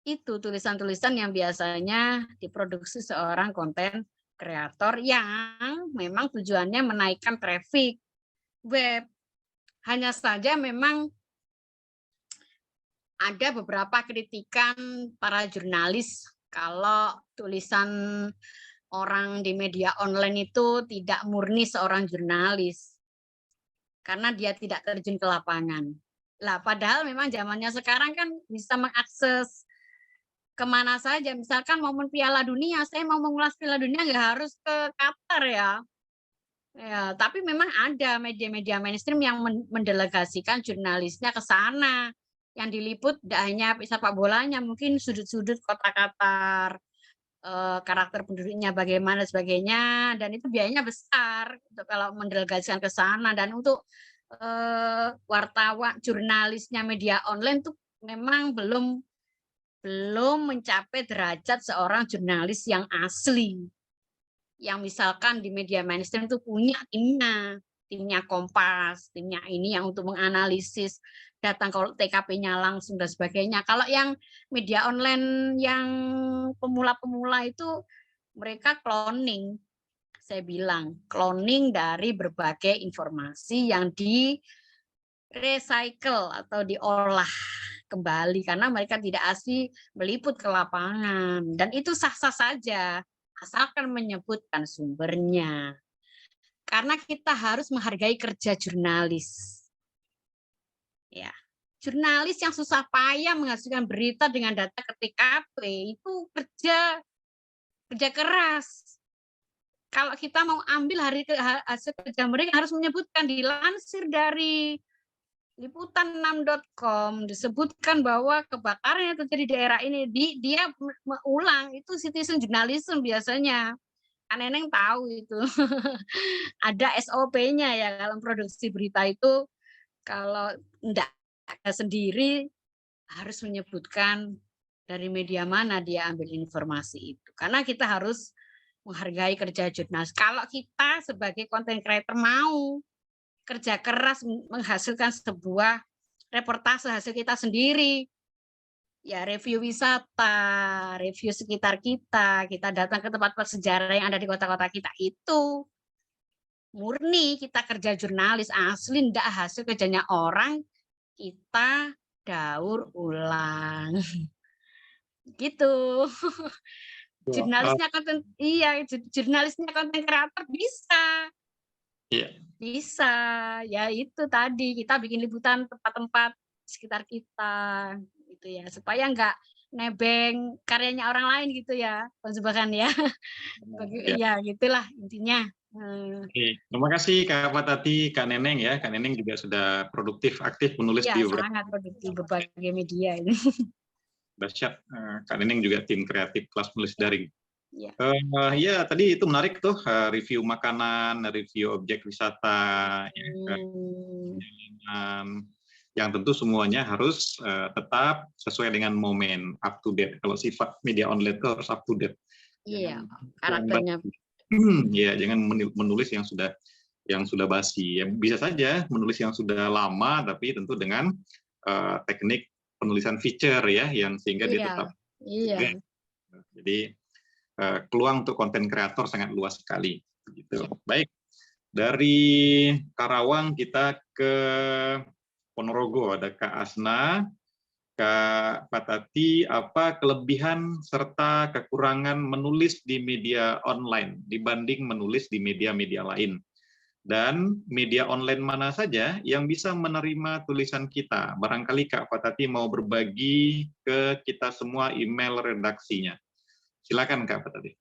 Itu tulisan-tulisan yang biasanya diproduksi seorang konten kreator yang memang tujuannya menaikkan traffic web. Hanya saja memang ada beberapa kritikan para jurnalis kalau tulisan orang di media online itu tidak murni seorang jurnalis. karena dia tidak terjun ke lapangan. Lah, padahal memang zamannya sekarang kan bisa mengakses kemana saja. Misalkan momen Piala Dunia, saya mau mengulas Piala Dunia nggak harus ke Qatar ya. Ya, tapi memang ada media-media mainstream yang mendelegasikan jurnalisnya ke sana. Yang diliput tidak hanya sepak bolanya, mungkin sudut-sudut kota Qatar, karakter penduduknya bagaimana sebagainya, dan itu biayanya besar untuk kalau mendelegasikan ke sana. Dan untuk wartawan, jurnalisnya media online tuh memang belum mencapai derajat seorang jurnalis yang asli. Yang misalkan di media mainstream itu punya timnya Kompas, timnya ini yang untuk menganalisis datang kalau TKP-nya langsung dan sebagainya. Kalau yang media online yang pemula-pemula itu mereka cloning, saya bilang cloning dari berbagai informasi yang di recycle atau diolah kembali karena mereka tidak asli meliput ke lapangan, dan itu sah-sah saja asalkan menyebutkan sumbernya. Karena kita harus menghargai kerja jurnalis. Ya. Jurnalis yang susah payah menghasilkan berita dengan data ke TKP itu kerja keras. Kalau kita mau ambil hasil kerja mereka harus menyebutkan, dilansir dari liputan6.com disebutkan bahwa kebakaran yang terjadi di daerah ini, dia mengulang, itu citizen journalism biasanya. Kan Neneng tahu itu. Ada SOP-nya ya dalam produksi berita itu, kalau enggak sendiri harus menyebutkan dari media mana dia ambil informasi itu. Karena kita harus menghargai kerja jurnalis. Kalau kita sebagai content creator mau kerja keras menghasilkan sebuah reportase hasil kita sendiri, ya review wisata, review sekitar kita datang ke tempat-tempat sejarah yang ada di kota-kota kita, itu murni kita kerja jurnalis asli, ndak hasil kerjanya orang, kita daur ulang. Gitu. Jurnalisnya konten, iya, jurnalisnya konten kreator bisa. Iya. Bisa, ya itu tadi kita bikin liputan tempat-tempat sekitar kita gitu ya, supaya nggak nebeng karyanya orang lain gitu ya, Konsubakan ya. Ya. Ya gitulah intinya. Oke. Terima kasih Kak Fatati, Kak Neneng ya. Kak Neneng juga sudah produktif, aktif menulis Iya, di beberapa. sangat produktif berbagai media ini. Dahsyat. Kak Neneng juga tim kreatif kelas menulis daring. Ya. Ya, tadi itu menarik tuh, review makanan, review objek wisata, yang tentu semuanya harus tetap sesuai dengan momen, up to date. Kalau sifat media online itu harus up to date. Iya, karakternya. Ya, jangan menulis yang sudah basi. Ya, bisa saja menulis yang sudah lama, tapi tentu dengan teknik penulisan feature ya, yang sehingga dia tetap. Iya. Jadi peluang untuk konten kreator sangat luas sekali. Gitu. Baik, dari Karawang kita ke Ponorogo, ada Kak Asna. Kak Fatati, apa kelebihan serta kekurangan menulis di media online dibanding menulis di media-media lain? Dan media online mana saja yang bisa menerima tulisan kita? Barangkali Kak Fatati mau berbagi ke kita semua email redaksinya. Silakan Kak Fatati.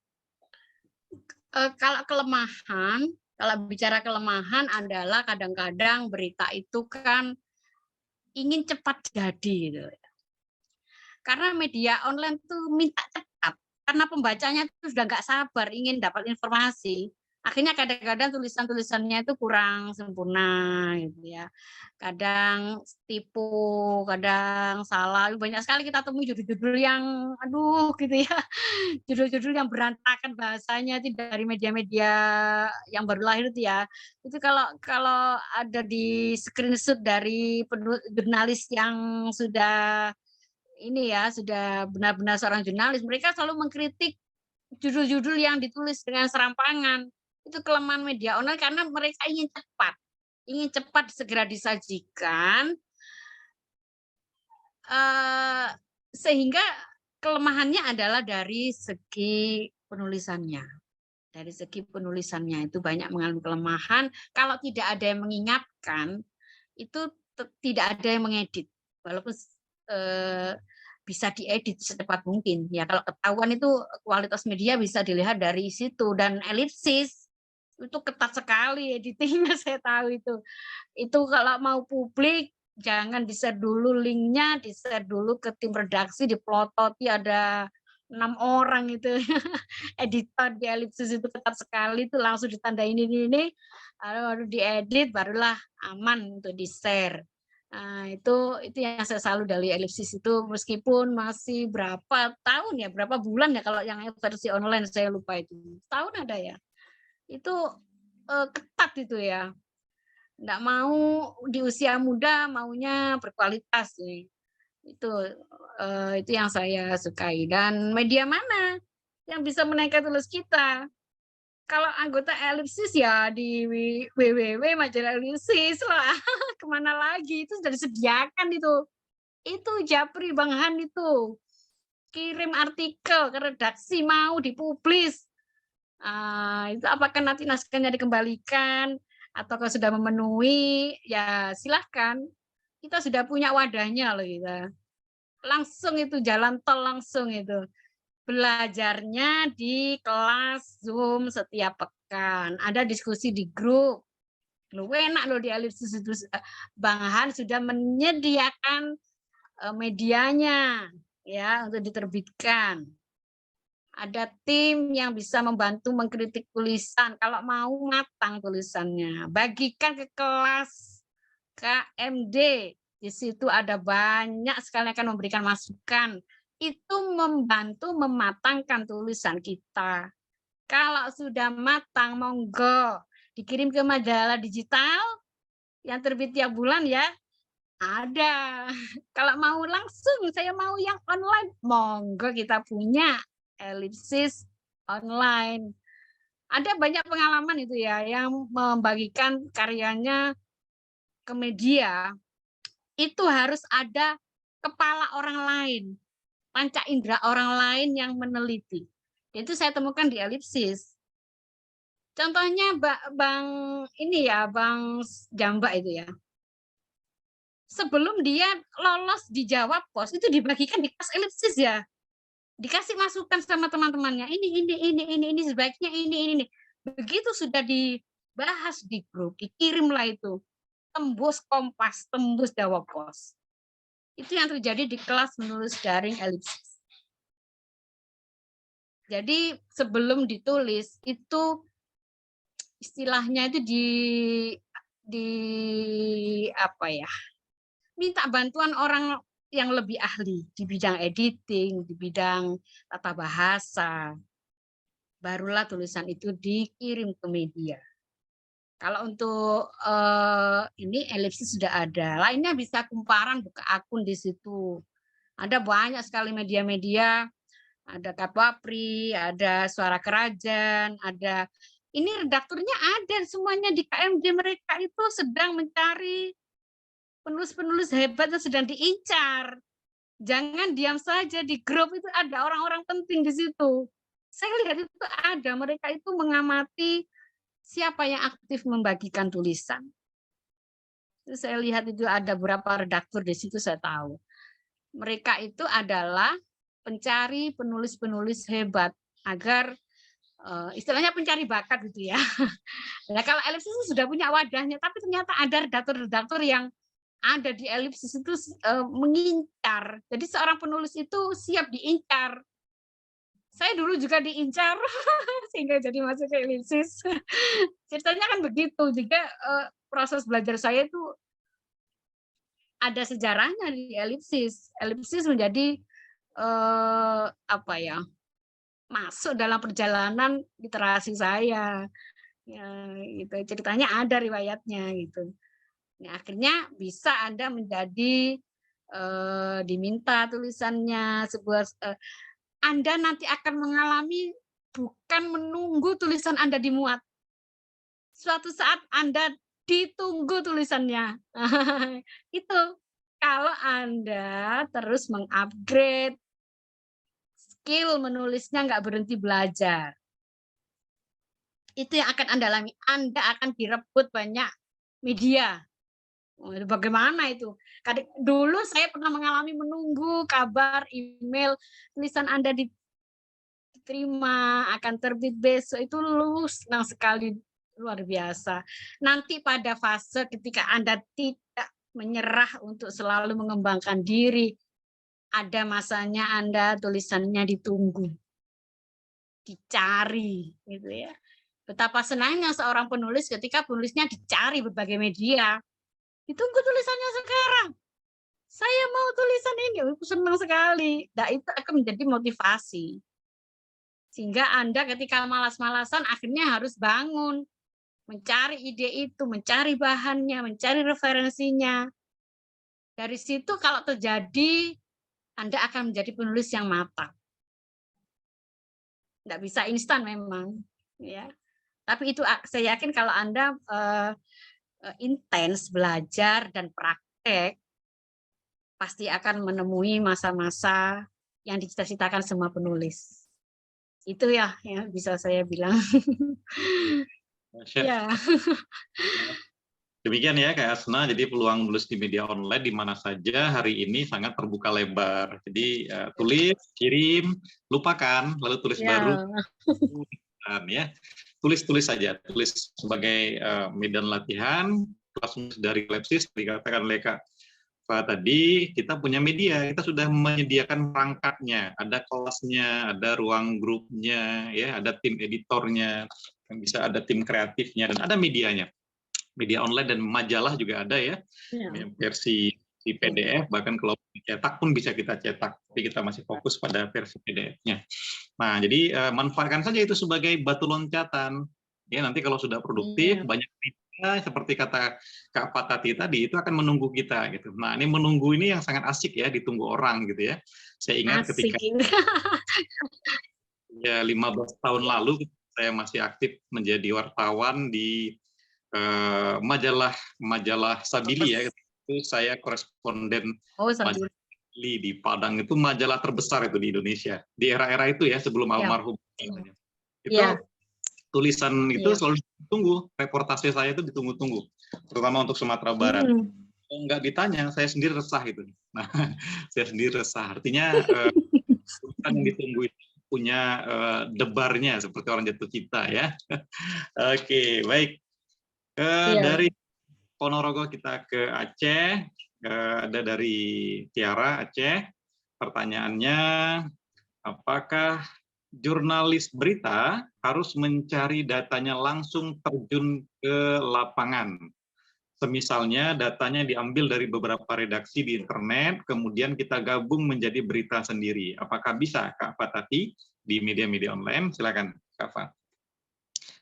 Kalau bicara kelemahan adalah kadang-kadang berita itu kan ingin cepat jadi gitu. Karena media online tuh minta cepat, karena pembacanya itu sudah nggak sabar ingin dapat informasi. Akhirnya kadang-kadang tulisan-tulisannya itu kurang sempurna gitu ya. Kadang tipu, kadang salah. Banyak sekali kita temui judul-judul yang aduh gitu ya. Judul-judul yang berantakan bahasanya itu dari media-media yang baru lahir itu ya. Itu kalau ada di screenshot dari jurnalis yang sudah ini ya, sudah benar-benar seorang jurnalis, mereka selalu mengkritik judul-judul yang ditulis dengan serampangan. Itu kelemahan media online karena mereka ingin cepat segera disajikan, sehingga kelemahannya adalah dari segi penulisannya. Dari segi penulisannya itu banyak mengalami kelemahan, kalau tidak ada yang mengingatkan, itu tidak ada yang mengedit. Walaupun bisa diedit secepat mungkin. Ya kalau ketahuan itu kualitas media bisa dilihat dari situ, dan elipsis itu ketat sekali editingnya saya tahu itu. Itu kalau mau publik jangan di-share dulu linknya, di-share dulu ke tim redaksi, dipelototi ada 6 orang itu. Editor di elipsis itu ketat sekali, itu langsung ditanda ini, baru diedit, barulah aman untuk di-share. Nah, itu yang saya selalu dari elipsis itu, meskipun masih berapa tahun ya, berapa bulan ya kalau yang versi online saya lupa itu. Tahun ada ya? Itu ketat itu ya. Nggak mau di usia muda maunya berkualitas nih. Itu yang saya sukai. Dan media mana yang bisa menaikkan tulis kita? Kalau anggota elipsis ya di www majalah elipsis lah. Kemana lagi? Itu sudah disediakan itu. Itu Japri Bang Han itu. Kirim artikel ke redaksi mau dipublis. Itu apakah nanti naskahnya dikembalikan ataukah sudah memenuhi, ya silahkan. Kita sudah punya wadahnya loh kita. Langsung itu jalan tol langsung itu. Belajarnya di kelas Zoom setiap pekan. Ada diskusi di grup. Loh, enak loh di elipsis itu. Bang Han sudah menyediakan medianya ya untuk diterbitkan. Ada tim yang bisa membantu mengkritik tulisan kalau mau matang tulisannya. Bagikan ke kelas KMD. Di situ ada banyak sekali akan memberikan masukan. Itu membantu mematangkan tulisan kita. Kalau sudah matang, monggo dikirim ke majalah digital yang terbit tiap bulan ya. Ada. Kalau mau langsung, saya mau yang online, monggo kita punya elipsis online. Ada banyak pengalaman itu ya yang membagikan karyanya ke media, itu harus ada kepala orang lain, panca indera orang lain yang meneliti. Itu saya temukan di elipsis. Contohnya Bang ini ya, Bang Jamba itu ya. Sebelum dia lolos di Jawa Pos itu dibagikan di kelas elipsis ya. Dikasih masukan sama teman-temannya, ini sebaiknya ini. Begitu sudah dibahas di grup, dikirimlah itu. Tembus Kompas, tembus Jawa Pos. Itu yang terjadi di kelas menulis daring elipsis. Jadi sebelum ditulis itu istilahnya itu di apa ya? Minta bantuan orang yang lebih ahli di bidang editing, di bidang tata bahasa. Barulah tulisan itu dikirim ke media. Kalau untuk ini elipsis sudah ada. Lainnya bisa kumparan, buka akun di situ. Ada banyak sekali media-media, ada Kapwapri, ada Suara Kerajaan, ada ini redakturnya ada semuanya di KMD, mereka itu sedang mencari penulis-penulis hebat yang sedang diincar. Jangan diam saja, di grup itu ada orang-orang penting di situ. Saya lihat itu ada, mereka itu mengamati siapa yang aktif membagikan tulisan. Saya lihat itu ada beberapa redaktur di situ, saya tahu. Mereka itu adalah pencari penulis-penulis hebat agar istilahnya pencari bakat gitu ya. Nah, kalau elipsis sudah punya wadahnya, tapi ternyata ada redaktur-redaktur yang ada di elipsis itu mengincar. Jadi seorang penulis itu siap diincar. Saya dulu juga diincar sehingga jadi masuk ke elipsis. Ceritanya kan begitu. Juga proses belajar saya itu ada sejarahnya di elipsis. Elipsis menjadi apa ya? Masuk dalam perjalanan literasi saya. Ya, gitu. Ceritanya ada riwayatnya gitu. Nah, akhirnya bisa Anda menjadi diminta tulisannya sebuah Anda nanti akan mengalami bukan menunggu tulisan Anda dimuat. Suatu saat Anda ditunggu tulisannya. Itu kalau Anda terus mengupgrade skill menulisnya, nggak berhenti belajar. itu yang akan Anda alami. Anda akan direbut banyak media. Bagaimana itu? Dulu saya pernah mengalami menunggu kabar, email, tulisan Anda diterima, akan terbit besok, itu senang sekali, luar biasa. Nanti pada fase ketika Anda tidak menyerah untuk selalu mengembangkan diri, ada masanya Anda tulisannya ditunggu, dicari, gitu ya. Betapa senangnya seorang penulis ketika penulisnya dicari berbagai media. Ditunggu tulisannya sekarang. Saya mau tulisan ini, aku senang sekali. Nah, itu akan menjadi motivasi. Sehingga Anda ketika malas-malasan akhirnya harus bangun, mencari ide itu, mencari bahannya, mencari referensinya. Dari situ kalau terjadi, Anda akan menjadi penulis yang matang. Nggak bisa instan memang, ya. Tapi itu saya yakin kalau Anda intens belajar dan praktek, pasti akan menemui masa-masa yang dicita-citakan semua penulis. Itu ya yang bisa saya bilang. Ya. Demikian ya Kak Asna, jadi peluang menulis di media online di mana saja hari ini sangat terbuka lebar. Jadi tulis, kirim, lupakan, lalu tulis baru, ya. Tulis saja, tulis sebagai medan latihan, kelas dari Lepsis, dikatakan oleh Kak Fa tadi, kita punya media, kita sudah menyediakan perangkatnya, ada kelasnya, ada ruang grupnya, ya, ada tim editornya, bisa ada tim kreatifnya, dan ada medianya. Media online dan majalah juga ada ya, versi di PDF, bahkan kalau cetak pun bisa kita cetak, tapi kita masih fokus pada versi PDF-nya. Nah, jadi manfaatkan saja itu sebagai batu loncatan. Ya, nanti kalau sudah produktif, banyak media seperti kata Kak Fatati tadi, itu akan menunggu kita gitu. Nah, ini menunggu ini yang sangat asik ya, ditunggu orang gitu ya. Saya ingat ketika ya 15 tahun lalu saya masih aktif menjadi wartawan di majalah Sabili ya, itu saya koresponden majalah Sabili di Padang, itu majalah terbesar itu di Indonesia di era-era itu ya, sebelum almarhum. Itu tulisan itu selalu ditunggu, reportase saya itu ditunggu-tunggu, terutama untuk Sumatera Barat. Nggak ditanya, saya sendiri resah itu. Nah, saya sendiri resah. Artinya tulisan yang ditunggu itu punya debarnya seperti orang jatuh cinta ya. Oke, baik. Dari Ponorogo kita ke Aceh, ada dari Tiara Aceh. Pertanyaannya, apakah jurnalis berita harus mencari datanya langsung terjun ke lapangan? Semisalnya datanya diambil dari beberapa redaksi di internet, kemudian kita gabung menjadi berita sendiri. Apakah bisa, Kak Fatati, di media-media online? Silakan, Kak Fat.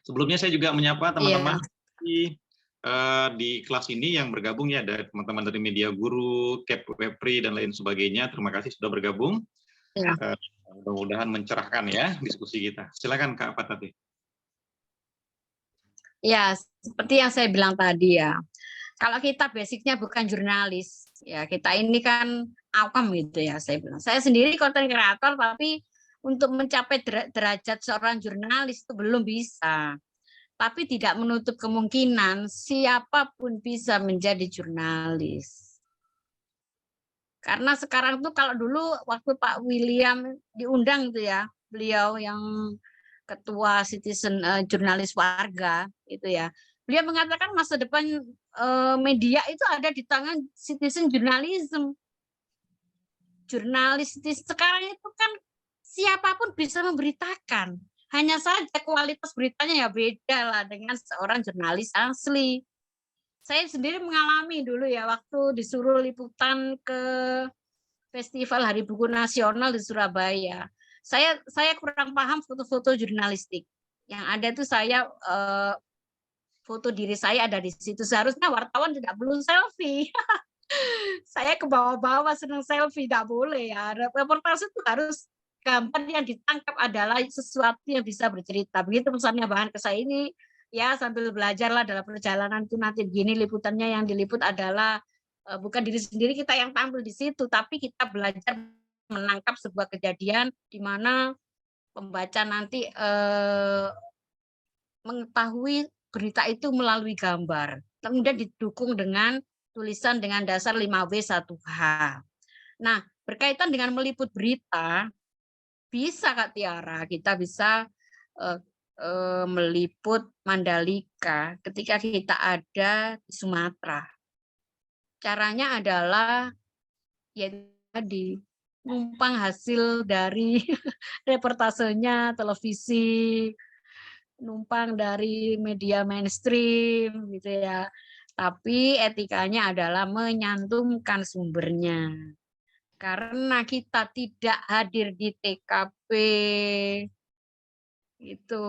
Sebelumnya saya juga menyapa teman-teman di kelas ini yang bergabung ya, ada teman-teman dari Media Guru, Cap Webri, dan lain sebagainya. Terima kasih sudah bergabung. Mudah-mudahan mencerahkan ya diskusi kita. Silakan Kak Fatati. Ya, seperti yang saya bilang tadi ya. Kalau kita basicnya bukan jurnalis, ya kita ini kan awam gitu ya saya bilang. Saya sendiri konten kreator, tapi untuk mencapai derajat seorang jurnalis itu belum bisa. Tapi tidak menutup kemungkinan siapapun bisa menjadi jurnalis. Karena sekarang tuh kalau dulu waktu Pak William diundang itu ya, beliau yang ketua citizen jurnalis warga itu ya. Beliau mengatakan masa depan media itu ada di tangan citizen journalism. Jurnalis sekarang itu kan siapapun bisa memberitakan. Hanya saja kualitas beritanya ya beda lah dengan seorang jurnalis asli. Saya sendiri mengalami dulu ya waktu disuruh liputan ke Festival Hari Buku Nasional di Surabaya. Saya kurang paham foto-foto jurnalistik. Yang ada itu saya foto diri saya ada di situ. Seharusnya wartawan tidak perlu selfie. Saya ke bawah-bawah senang selfie, tidak boleh ya. Reportase itu harus gambar yang ditangkap adalah sesuatu yang bisa bercerita. Begitu pesannya bahan ke saya ini, ya sambil belajarlah dalam perjalanan itu nanti begini liputannya, yang diliput adalah bukan diri sendiri kita yang tampil di situ, tapi kita belajar menangkap sebuah kejadian di mana pembaca nanti mengetahui berita itu melalui gambar, kemudian didukung dengan tulisan dengan dasar 5W1H. Nah, berkaitan dengan meliput berita, bisa Kak Tiara, kita bisa eh, meliput Mandalika ketika kita ada di Sumatera. Caranya adalah ya tadi numpang hasil dari reportasenya televisi, numpang dari media mainstream gitu ya. Tapi etikanya adalah menyantumkan sumbernya. Karena kita tidak hadir di TKP, itu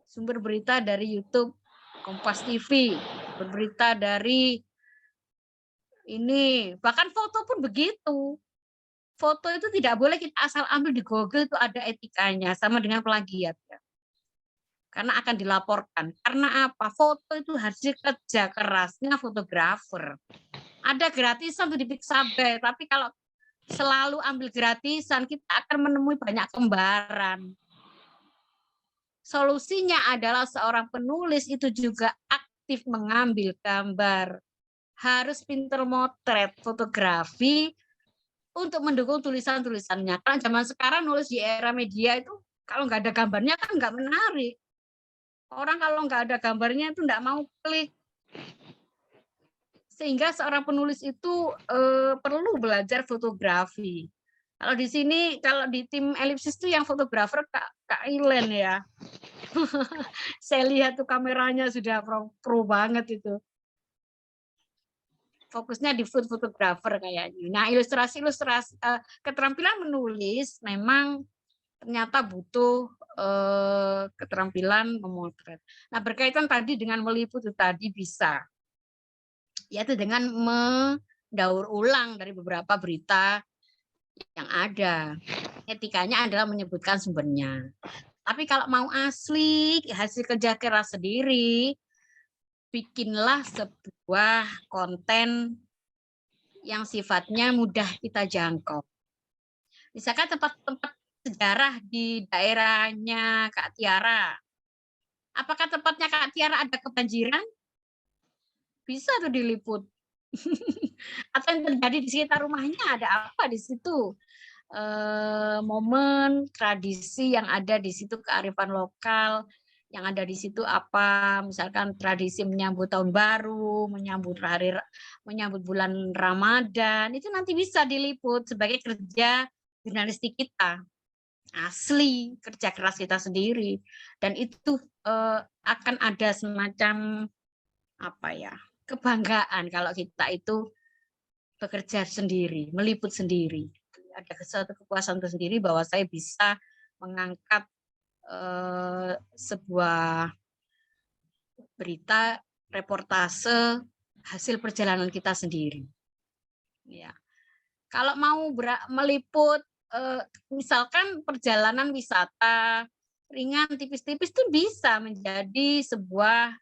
sumber berita dari YouTube Kompas TV, berberita dari ini, bahkan foto pun begitu. Foto itu tidak boleh kita asal ambil di Google, itu ada etikanya, sama dengan plagiat ya. Karena akan dilaporkan. Karena apa? Foto itu hasil kerja kerasnya fotografer. Ada gratisan untuk di Pixabay, tapi kalau selalu ambil gratisan, kita akan menemui banyak kembaran. Solusinya adalah seorang penulis itu juga aktif mengambil gambar. Harus pinter motret, fotografi, untuk mendukung tulisan-tulisannya. Karena zaman sekarang nulis di era media itu, kalau nggak ada gambarnya kan nggak menarik. Orang kalau nggak ada gambarnya itu nggak mau klik. Sehingga seorang penulis itu perlu belajar fotografi. Kalau di sini, kalau di tim Elipsis itu yang fotografer Kak Ilen ya. Saya lihat tuh kameranya sudah pro banget itu. Fokusnya di food photographer kayaknya. Nah, ilustrasi keterampilan menulis memang ternyata butuh keterampilan memotret. Nah, berkaitan tadi dengan meliput itu tadi bisa, yaitu dengan mendaur ulang dari beberapa berita yang ada. Etikanya adalah menyebutkan sumbernya. Tapi kalau mau asli, hasil kerja keras sendiri, bikinlah sebuah konten yang sifatnya mudah kita jangkau. Misalkan tempat-tempat sejarah di daerahnya Kak Tiara. Apakah tempatnya Kak Tiara ada kebanjiran? Bisa tuh diliput. Atau yang terjadi di sekitar rumahnya ada apa di situ? Momen, tradisi yang ada di situ, kearifan lokal yang ada di situ apa, misalkan tradisi menyambut tahun baru, menyambut bulan Ramadan, itu nanti bisa diliput sebagai kerja jurnalistik kita. Asli, kerja keras kita sendiri. Dan itu akan ada semacam apa ya, kebanggaan kalau kita itu bekerja sendiri, meliput sendiri. Ada suatu kepuasan tersendiri bahwa saya bisa mengangkat sebuah berita, reportase hasil perjalanan kita sendiri. Ya. Kalau mau meliput misalkan perjalanan wisata ringan tipis-tipis itu bisa menjadi sebuah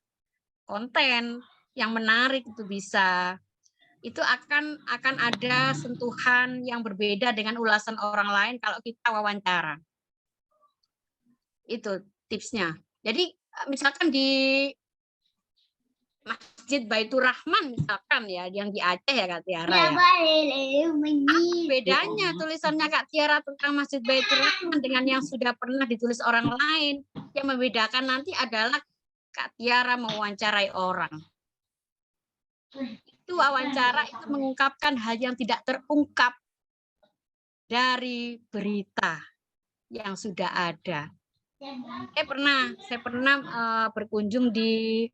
konten yang menarik, itu bisa. Itu akan ada sentuhan yang berbeda dengan ulasan orang lain kalau kita wawancara. Itu tipsnya. Jadi misalkan di Masjid Baitur Rahman misalkan ya, yang di Aceh ya Kak Tiara ya. Apa bedanya tulisannya Kak Tiara tentang Masjid Baitur Rahman dengan yang sudah pernah ditulis orang lain? Yang membedakan nanti adalah Kak Tiara mewawancarai orang. Itu wawancara itu mengungkapkan hal yang tidak terungkap dari berita yang sudah ada. Saya pernah berkunjung di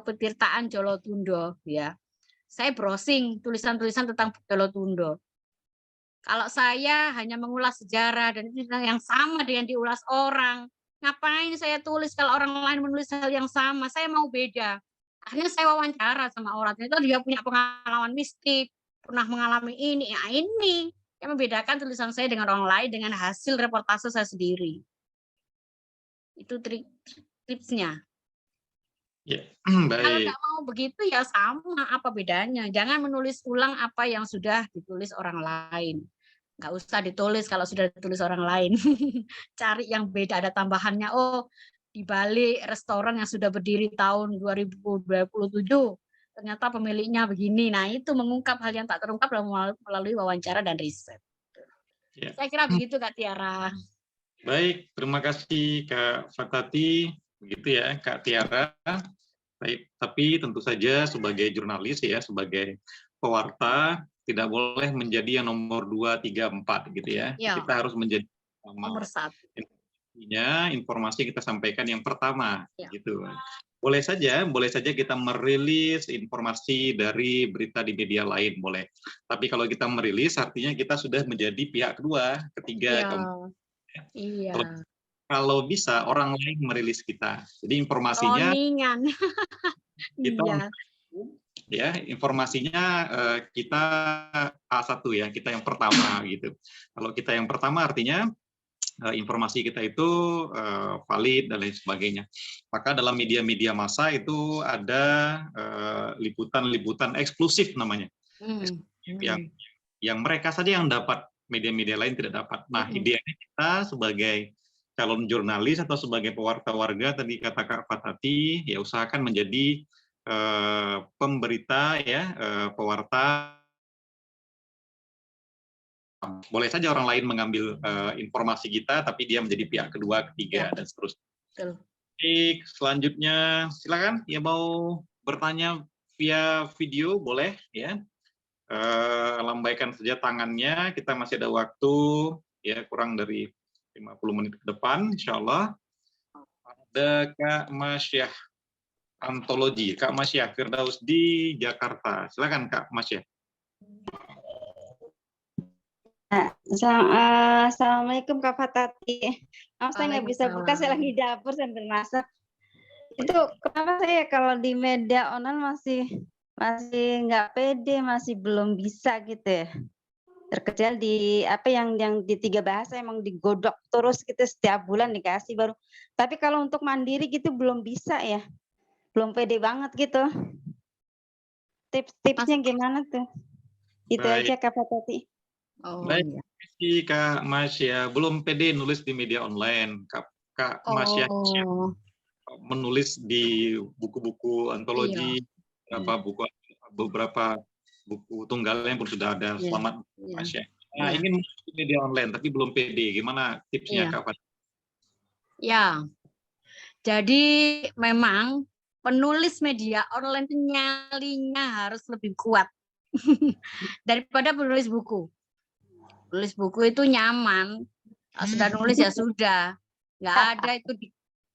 Petirtaan Jolotundo ya. Saya browsing tulisan-tulisan tentang Jolotundo. Kalau saya hanya mengulas sejarah dan itu yang sama dengan diulas orang, ngapain saya tulis kalau orang lain menulis hal yang sama? Saya mau beda. Akhirnya saya wawancara sama orang itu, dia punya pengalaman mistik, pernah mengalami ini, ya ini yang membedakan tulisan saya dengan orang lain dengan hasil reportase saya sendiri. Itu tipsnya. Ya, Kalau baik. nggak mau begitu ya sama, apa bedanya? Jangan menulis ulang apa yang sudah ditulis orang lain. nggak usah ditulis kalau sudah ditulis orang lain. Cari yang beda, ada tambahannya, oh di balik restoran yang sudah berdiri tahun 2027, ternyata pemiliknya begini. Nah, itu mengungkap hal yang tak terungkap melalui wawancara dan riset. Ya. Saya kira begitu Kak Tiara. Baik, terima kasih Kak Fatati. Begitu ya Kak Tiara. Baik, tapi tentu saja sebagai jurnalis ya, sebagai pewarta, tidak boleh menjadi yang nomor 2, 3, 4 gitu ya. Ya, Kita harus menjadi nomor pertama. 1. Informasi yang kita sampaikan yang pertama, Ya. gitu. Boleh saja kita merilis informasi dari berita di media lain, boleh. Tapi kalau kita merilis, artinya kita sudah menjadi pihak kedua, ketiga, Iya. keempat. Iya. Kalau bisa orang lain merilis kita. Jadi informasinya Cloningan. kita Iya. ya informasinya kita A1 ya, kita yang pertama gitu. Kalau kita yang pertama artinya informasi kita itu valid dan lain sebagainya. Maka dalam media-media massa itu ada liputan-liputan eksklusif namanya. Yang mereka saja yang dapat, media-media lain tidak dapat. Nah, idealnya kita sebagai calon jurnalis atau sebagai pewarta warga, tadi kata Kak Fatati, ya usahakan menjadi pemberita ya, pewarta. Boleh saja orang lain mengambil informasi kita, tapi dia menjadi pihak kedua, ketiga, dan seterusnya. Baik, selanjutnya silakan yang mau bertanya via video boleh ya. Lambaikan saja tangannya, kita masih ada waktu ya kurang dari 50 menit ke depan, insya Allah. Ada Kak Masyah Antologi, Kak Masyah Firdaus di Jakarta. Silakan Kak Masyah. Assalamualaikum Kak Fatati. Saya nggak bisa buka, saya lagi di dapur sambil masak. Itu kenapa saya kalau di media online masih nggak pede, masih belum bisa gitu ya. Terkecuali di apa yang di 3 bahasa emang digodok terus gitu setiap bulan dikasih baru. Tapi kalau untuk mandiri gitu belum bisa ya. Belum pede banget gitu. Tips-tipsnya gimana tuh? Itu aja Kak Fatati. Baik, Kak Masya. Belum pede nulis di media online. Kak Masya menulis di buku-buku antologi, beberapa buku tunggal yang sudah ada. Selamat Masya. Nah, ingin nulis di media online, tapi belum pede. Gimana tipsnya Kak Fatih? Ya, jadi memang penulis media online itu nyalinya harus lebih kuat daripada penulis buku. Tulis buku itu nyaman, sudah nulis ya sudah, nggak ada itu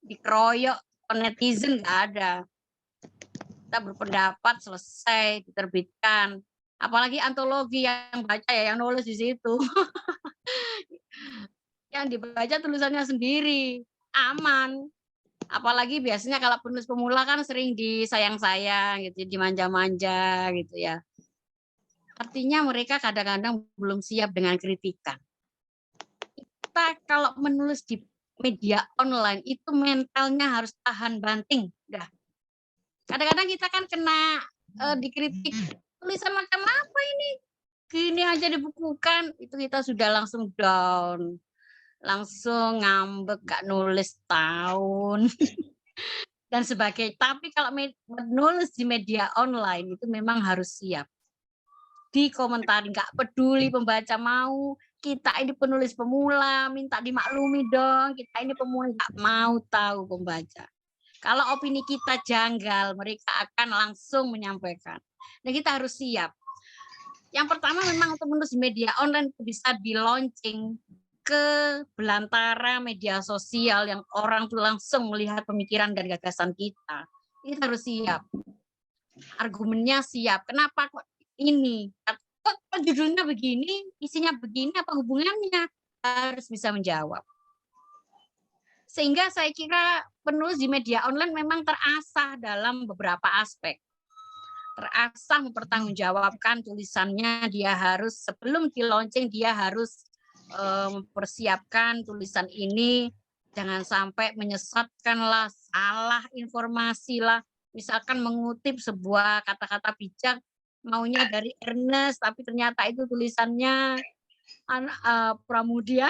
dikeroyok netizen, nggak ada. Kita berpendapat selesai diterbitkan, apalagi antologi yang baca ya yang nulis di situ, yang dibaca tulisannya sendiri, aman. Apalagi biasanya kalau penulis pemula kan sering disayang-sayang gitu, dimanja-manja gitu ya. Artinya mereka kadang-kadang belum siap dengan kritikan. Kita kalau menulis di media online itu mentalnya harus tahan banting. Udah. Kadang-kadang kita kan kena dikritik, tulisan macam apa ini? Gini aja dibukukan, itu kita sudah langsung down. Langsung ngambek, gak nulis tahun. Dan sebagainya. Tapi kalau menulis di media online itu memang harus siap. Dikomentari, nggak peduli pembaca mau, kita ini penulis pemula, minta dimaklumi dong, kita ini pemula, nggak mau tahu pembaca. Kalau opini kita janggal, mereka akan langsung menyampaikan. Nah, kita harus siap. Yang pertama memang untuk menulis media online bisa di-launching ke belantara media sosial yang orang tuh langsung melihat pemikiran dan gagasan kita. Kita harus siap. Argumennya siap. Kenapa kok ini? Kok judulnya begini, isinya begini, apa hubungannya? Harus bisa menjawab. Sehingga saya kira penulis di media online memang terasah dalam beberapa aspek. Terasah mempertanggungjawabkan tulisannya, dia harus sebelum di-launching dia harus mempersiapkan tulisan ini, jangan sampai menyesatkan lah, salah informasi lah, misalkan mengutip sebuah kata-kata bijak, maunya dari Ernest, tapi ternyata itu tulisannya Pramudia,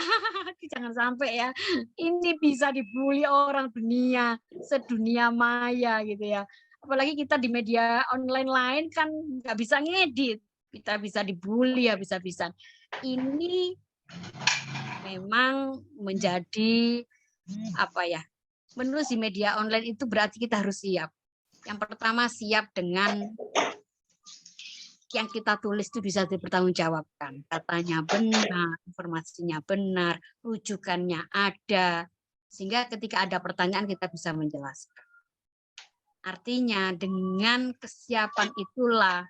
jangan sampai ya, ini bisa dibully orang dunia, sedunia maya gitu ya. Apalagi kita di media online lain kan nggak bisa ngedit, kita bisa dibully habis-habisan. Ini memang menjadi apa ya, menulis di media online itu berarti kita harus siap. Yang pertama siap dengan yang kita tulis itu bisa dipertanggungjawabkan. Datanya benar, informasinya benar, rujukannya ada. Sehingga ketika ada pertanyaan kita bisa menjelaskan. Artinya dengan kesiapan itulah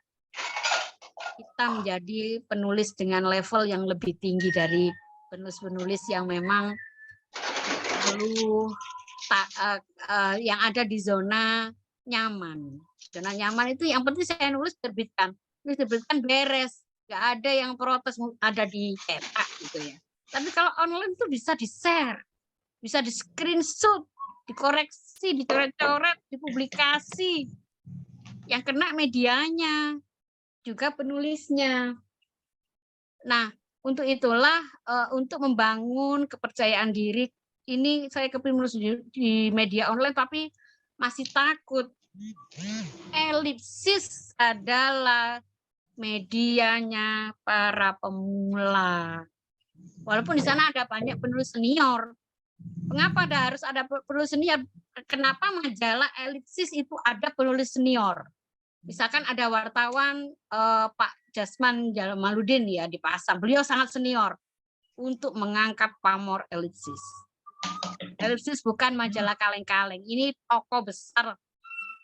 kita menjadi penulis dengan level yang lebih tinggi dari penulis-penulis yang memang perlu yang ada di zona nyaman. Zona nyaman itu yang penting saya nulis terbitkan. Ini terbitkan beres, nggak ada yang protes ada di cetak gitu ya. Tapi kalau online itu bisa di-share, bisa di-screenshot, dikoreksi, dicoret-coret, dipublikasi. Yang kena medianya, juga penulisnya. Nah, untuk itulah untuk membangun kepercayaan diri ini saya kepingin menulis di media online tapi masih takut. Elipsis adalah medianya para pemula. Walaupun di sana ada banyak penulis senior. Mengapa harus ada penulis senior? Kenapa majalah Elipsis itu ada penulis senior? Misalkan ada wartawan Pak Jasman Jamaluddin ya dipasang. Beliau sangat senior untuk mengangkat pamor Elipsis. Elipsis bukan majalah kaleng-kaleng. Ini tokoh besar,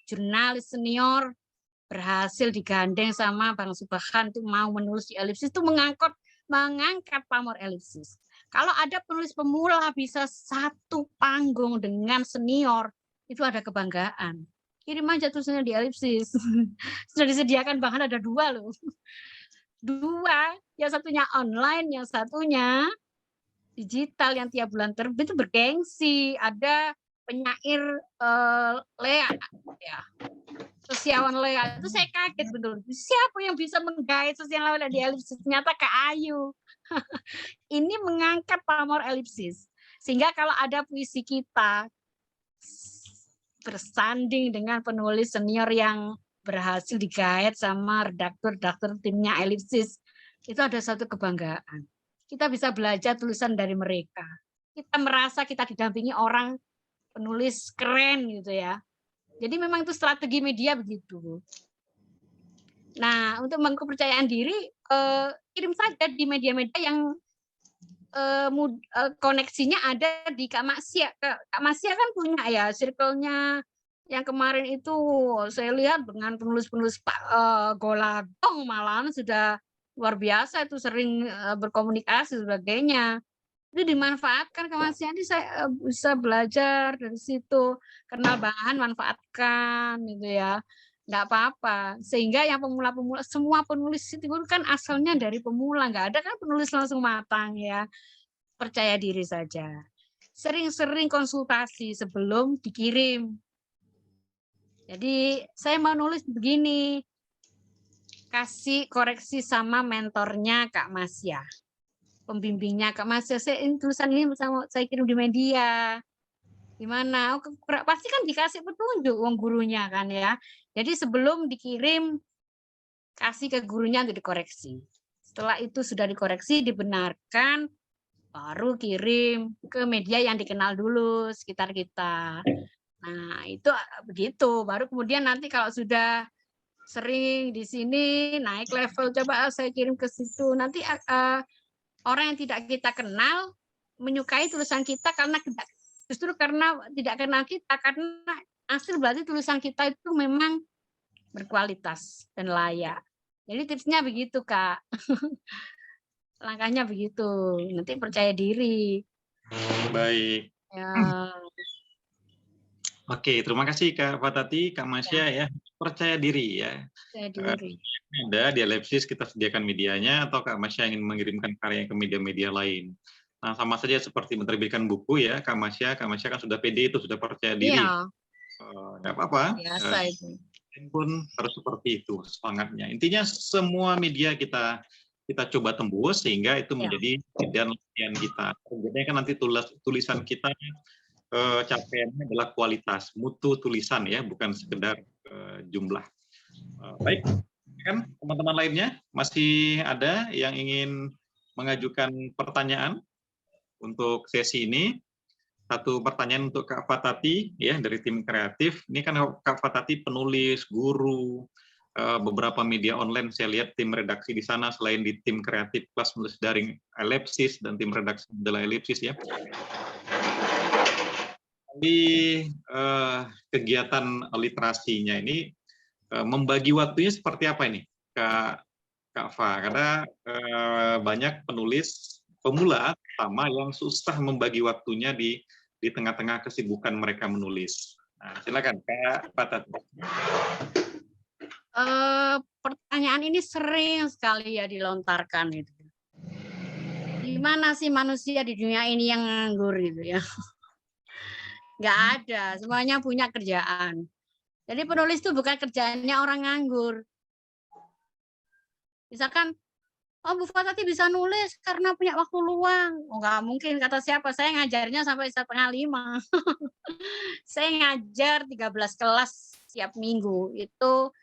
jurnalis senior, berhasil digandeng sama Bang Subhan itu mau menulis di Elipsis itu mengangkat pamor Elipsis. Kalau ada penulis pemula bisa satu panggung dengan senior, itu ada kebanggaan. Kirim aja tulisannya di Elipsis. Sudah disediakan bahkan ada 2 loh. 2, yang satunya online, yang satunya digital yang tiap bulan terbit itu bergengsi. Ada penyair Lea ya. Sosiawan Lea itu saya kaget betul. Siapa yang bisa menggait Sosiawan Lea di Elipsis? Ternyata Kak Ayu. Ini mengangkat pamor Elipsis. Sehingga kalau ada puisi kita bersanding dengan penulis senior yang berhasil digait sama redaktur timnya Elipsis, itu ada satu kebanggaan. Kita bisa belajar tulisan dari mereka. Kita merasa kita didampingi orang penulis keren gitu ya. Jadi memang itu strategi media begitu. Nah, untuk kepercayaan diri, kirim saja di media-media yang koneksinya ada di Kak Masya. Kak Masya kan punya ya circle-nya yang kemarin itu saya lihat dengan penulis-penulis Goladong malahan sudah luar biasa itu sering berkomunikasi sebagainya. Itu dimanfaatkan Kak Masya, ini saya bisa belajar dari situ, kenal bahan manfaatkan gitu ya. Nggak apa-apa. Sehingga yang pemula-pemula, semua penulis itu kan asalnya dari pemula, nggak ada kan penulis langsung matang ya. Percaya diri saja. Sering-sering konsultasi sebelum dikirim. Jadi saya mau nulis begini, kasih koreksi sama mentornya Kak Masya. Pembimbingnya Kak Masya, tulisan ini saya kirim di media. Gimana? Pasti kan dikasih petunjuk uang gurunya kan ya. Jadi sebelum dikirim, kasih ke gurunya untuk dikoreksi. Setelah itu sudah dikoreksi, dibenarkan, baru kirim ke media yang dikenal dulu sekitar kita. Nah, itu begitu. Baru kemudian nanti kalau sudah sering di sini naik level, coba saya kirim ke situ. Nanti orang yang tidak kita kenal menyukai tulisan kita karena justru karena tidak kenal kita, karena hasil berarti tulisan kita itu memang berkualitas dan layak. Jadi tipsnya begitu, Kak. Langkahnya begitu. Nanti percaya diri. Baik. Ya. Oke, terima kasih Kak Fatati, Kak Masya ya. Percaya diri ya. Percaya diri. Ada di Elipsis kita sediakan medianya atau Kak Masya ingin mengirimkan karya ke media-media lain. Nah, sama saja seperti menerbitkan buku ya, Kak Masya kan sudah pede itu, sudah percaya diri. Iya. Nggak apa-apa. Biasa itu. Pun harus seperti itu semangatnya. Intinya semua media kita kita coba tembus sehingga itu Ya. menjadi dan latihan kita. Jadi kan nanti tulisan kita capaiannya adalah kualitas, mutu tulisan ya, bukan sekedar jumlah. Baik, kan teman-teman lainnya masih ada yang ingin mengajukan pertanyaan untuk sesi ini? Satu pertanyaan untuk Kak Fatati ya dari tim kreatif. Ini kan Kak Fatati penulis, guru, beberapa media online saya lihat tim redaksi di sana selain di tim kreatif kelas menulis daring Elipsis dan tim redaksi adalah Elipsis ya. Di kegiatan literasinya ini membagi waktunya seperti apa ini Kak Fa? Karena banyak penulis pemula sama yang susah membagi waktunya di tengah-tengah kesibukan mereka menulis. Nah, silakan Kak Fatati. Pertanyaan ini sering sekali ya dilontarkan itu. Gimana sih manusia di dunia ini yang nganggur gitu ya? Nggak ada, semuanya punya kerjaan. Jadi penulis itu bukan kerjaannya orang nganggur. Misalkan, oh Bu Fatati bisa nulis karena punya waktu luang. Oh nggak mungkin, kata siapa? Saya ngajarnya sampai 4:30. Saya ngajar 13 kelas setiap minggu. Itu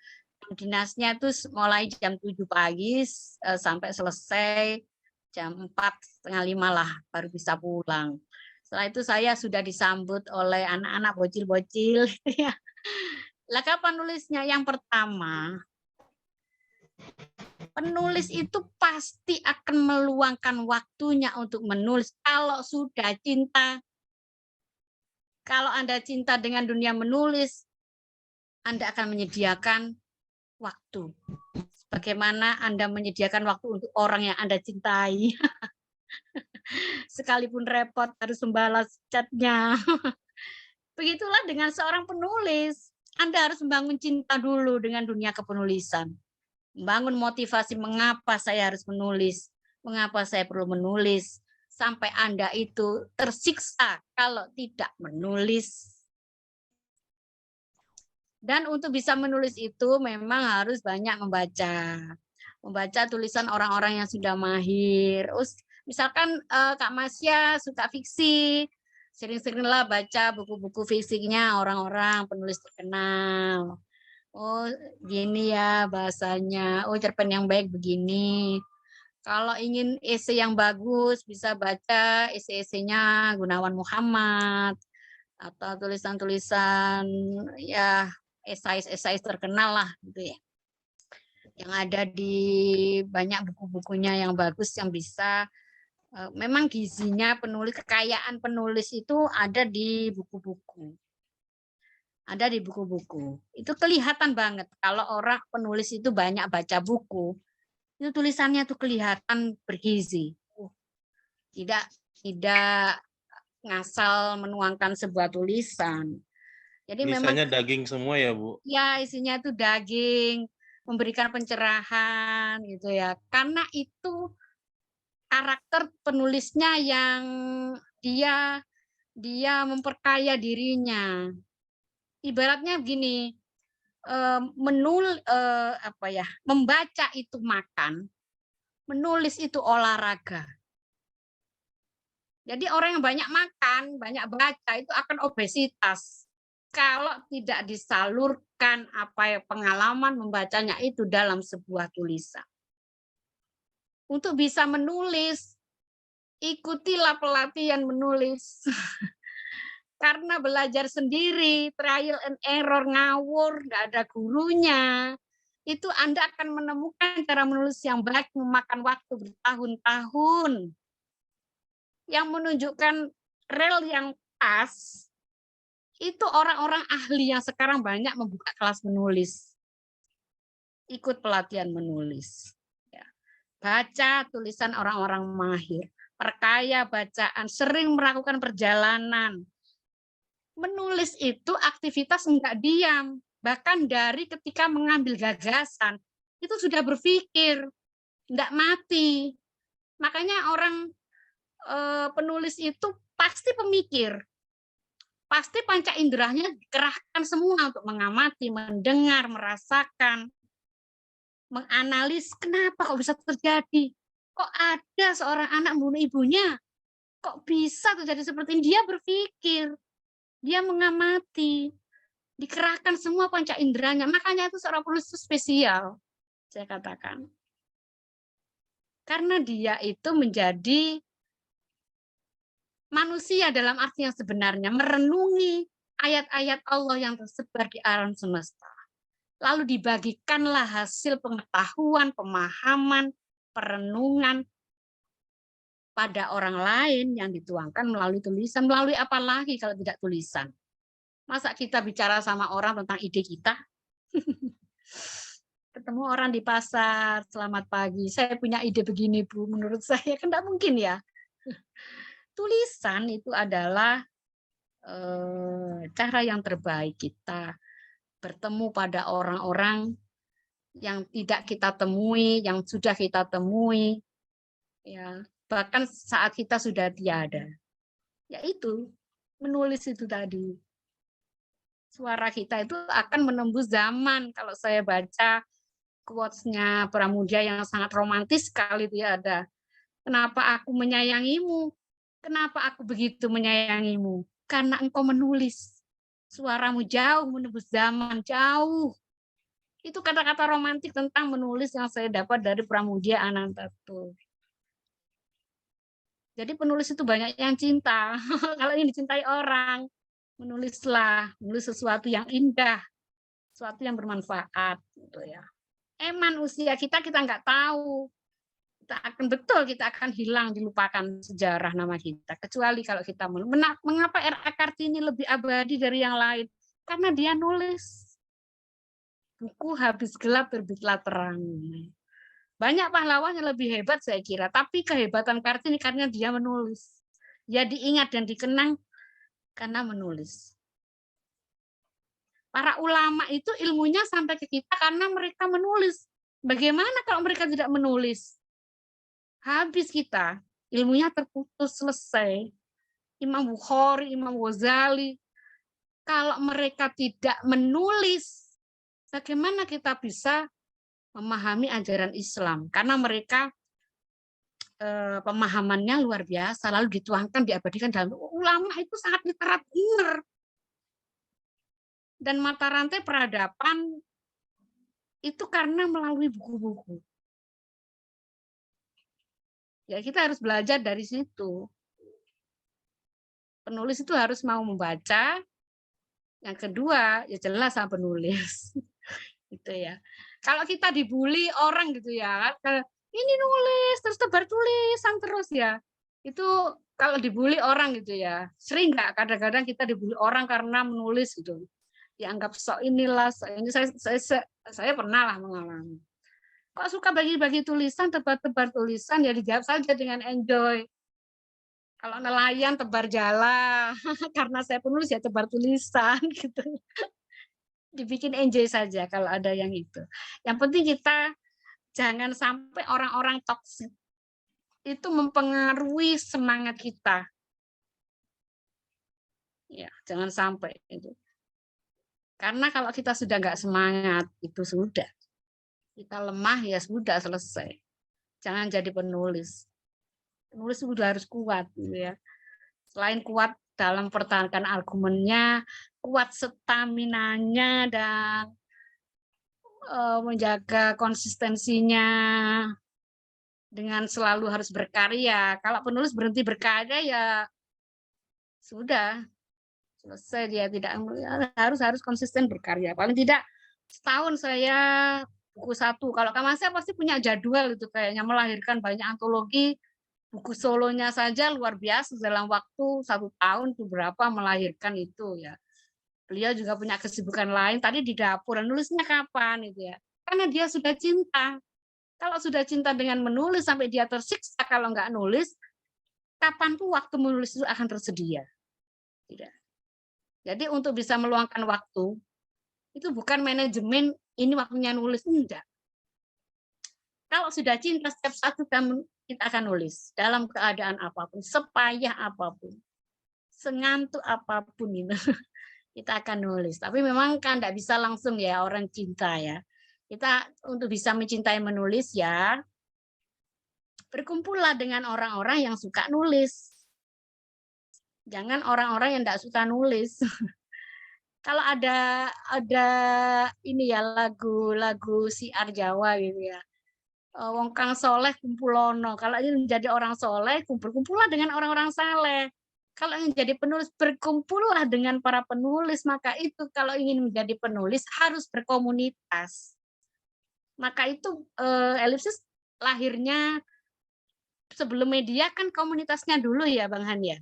dinasnya tuh mulai jam 7 pagi sampai selesai jam 4:30 lah baru bisa pulang. Setelah itu saya sudah disambut oleh anak-anak bocil-bocil. Lah kapan nulisnya? Yang pertama, penulis itu pasti akan meluangkan waktunya untuk menulis kalau sudah cinta. Kalau Anda cinta dengan dunia menulis, Anda akan menyediakan waktu. Bagaimana Anda menyediakan waktu untuk orang yang Anda cintai. Sekalipun repot harus membalas chatnya. Begitulah dengan seorang penulis. Anda harus membangun cinta dulu dengan dunia kepenulisan. Membangun motivasi mengapa saya harus menulis, mengapa saya perlu menulis, sampai Anda itu tersiksa kalau tidak menulis. Dan untuk bisa menulis itu memang harus banyak membaca. Membaca tulisan orang-orang yang sudah mahir. Misalkan Kak Masya suka fiksi, sering-seringlah baca buku-buku fiksinya orang-orang penulis terkenal. Oh gini ya bahasanya, oh cerpen yang baik begini. Kalau ingin esai yang bagus bisa baca esai-esainya Gunawan Muhammad atau tulisan-tulisan ya esai-esai terkenal lah gitu ya. Yang ada di banyak buku-bukunya yang bagus yang bisa memang gizinya penulis, kekayaan penulis itu ada di buku-buku. Ada di buku-buku. Itu kelihatan banget kalau orang penulis itu banyak baca buku, itu tulisannya tuh kelihatan bergizi. Tidak ngasal menuangkan sebuah tulisan. Jadi tulisannya memang daging semua ya, Bu? Ya, isinya itu daging, memberikan pencerahan gitu ya. Karena itu karakter penulisnya yang dia memperkaya dirinya. Ibaratnya begini, membaca itu makan, menulis itu olahraga. Jadi orang yang banyak makan, banyak baca itu akan obesitas. Kalau tidak disalurkan pengalaman membacanya itu dalam sebuah tulisan. Untuk bisa menulis, ikutilah pelatihan menulis. Karena belajar sendiri, trial and error, ngawur, nggak ada gurunya, itu Anda akan menemukan cara menulis yang baik memakan waktu bertahun-tahun. Yang menunjukkan rel yang pas, itu orang-orang ahli yang sekarang banyak membuka kelas menulis. Ikut pelatihan menulis. Baca tulisan orang-orang mahir. Perkaya bacaan, sering melakukan perjalanan. Menulis itu aktivitas enggak diam. Bahkan dari ketika mengambil gagasan, itu sudah berpikir. Enggak mati. Makanya orang penulis itu pasti pemikir. Pasti panca inderanya dikerahkan semua untuk mengamati, mendengar, merasakan. Menganalis kenapa kok bisa terjadi. Kok ada seorang anak membunuh ibunya? Kok bisa terjadi seperti ini? Dia berpikir, dia mengamati, dikerahkan semua panca inderanya. Makanya itu seorang penulis itu spesial, saya katakan. Karena dia itu menjadi manusia dalam arti yang sebenarnya, merenungi ayat-ayat Allah yang tersebar di alam semesta. Lalu dibagikanlah hasil pengetahuan, pemahaman, perenungan pada orang lain yang dituangkan melalui tulisan. Melalui apa lagi kalau tidak tulisan? Masa kita bicara sama orang tentang ide kita? Ketemu orang di pasar, selamat pagi, saya punya ide begini Bu, menurut saya kan tidak mungkin ya. Tulisan itu adalah cara yang terbaik kita bertemu pada orang-orang yang tidak kita temui, yang sudah kita temui, ya bahkan saat kita sudah tiada. Yaitu menulis itu tadi. Suara kita itu akan menembus zaman. Kalau saya baca quotes-nya Pramudia yang sangat romantis sekali, dia ada. Kenapa aku menyayangimu? Kenapa aku begitu menyayangimu? Karena engkau menulis. Suaramu jauh menembus zaman, jauh. Itu kata-kata romantik tentang menulis yang saya dapat dari Pramudia Anantatur. Jadi penulis itu banyak yang cinta. Kalau ini dicintai orang, menulislah, menulis sesuatu yang indah, sesuatu yang bermanfaat, gitu ya. Emang usia kita nggak tahu, kita akan hilang, dilupakan sejarah nama kita. Kecuali kalau kita mengapa R.A. Kartini lebih abadi dari yang lain? Karena dia nulis. Buku habis gelap terbitlah terang. Banyak pahlawan yang lebih hebat saya kira, tapi kehebatan Kartini karena dia menulis. Dia diingat dan dikenang karena menulis. Para ulama itu ilmunya sampai ke kita karena mereka menulis. Bagaimana kalau mereka tidak menulis? Habis kita, ilmunya terputus, selesai. Imam Bukhari, Imam Ghazali, kalau mereka tidak menulis, bagaimana kita bisa memahami ajaran Islam? Karena mereka pemahamannya luar biasa, lalu dituangkan, diabadikan dalam ulama itu sangat literat. Dan mata rantai peradaban itu karena melalui buku-buku. Ya kita harus belajar dari situ. Penulis itu harus mau membaca. Yang kedua, ya jelas sama penulis. Gitu ya. Kalau kita dibully orang gitu ya, ini nulis terus tebar tulisan terus ya. Itu kalau dibully orang gitu ya. Sering nggak kadang-kadang kita dibully orang karena menulis gitu. Dianggap sok inilah, sok ini saya pernah lah mengalami. Kok suka bagi-bagi tulisan, tebar-tebar tulisan, ya dijawab saja dengan enjoy. Kalau nelayan tebar jala, karena saya penulis ya tebar tulisan gitu. Dibikin enjoy saja kalau ada yang itu. Yang penting kita jangan sampai orang-orang toksik itu mempengaruhi semangat kita. Ya, jangan sampai itu. Karena kalau kita sudah nggak semangat, itu sudah. Kita lemah, ya sudah selesai. Jangan jadi penulis. Penulis sudah harus kuat. Gitu ya. Selain kuat dalam pertahankan argumennya, kuat staminanya, dan menjaga konsistensinya dengan selalu harus berkarya. Kalau penulis berhenti berkarya, ya sudah. Selesai, dia tidak harus konsisten berkarya. Paling tidak setahun saya buku satu. Kalau Kamasnya pasti punya jadwal itu kayaknya melahirkan banyak antologi. Buku solonya saja luar biasa dalam waktu 1 tahun itu berapa melahirkan itu ya. Beliau juga punya kesibukan lain. Tadi di dapur, nulisnya kapan itu ya? Karena dia sudah cinta. Kalau sudah cinta dengan menulis sampai dia tersiksa kalau nggak nulis, kapanpun waktu menulis itu akan tersedia. Tidak. Jadi untuk bisa meluangkan waktu, itu bukan manajemen ini waktunya nulis, enggak. Kalau sudah cinta, setiap saat kita akan nulis. Dalam keadaan apapun, sepayah apapun, sengantuk apapun itu, kita akan nulis. Tapi memang kan enggak bisa langsung ya orang cinta ya. Kita untuk bisa mencintai menulis ya, berkumpullah dengan orang-orang yang suka nulis. Jangan orang-orang yang tidak suka nulis. Kalau ada ini ya lagu siar Jawa gitu ya. Wong kang soleh kumpulono. Kalau ingin menjadi orang soleh, kumpul-kumpullah dengan orang-orang saleh. Kalau ingin jadi penulis, berkumpullah dengan para penulis. Maka itu kalau ingin menjadi penulis harus berkomunitas. Maka itu Elipsis lahirnya sebelum media kan komunitasnya dulu ya Bang Han ya.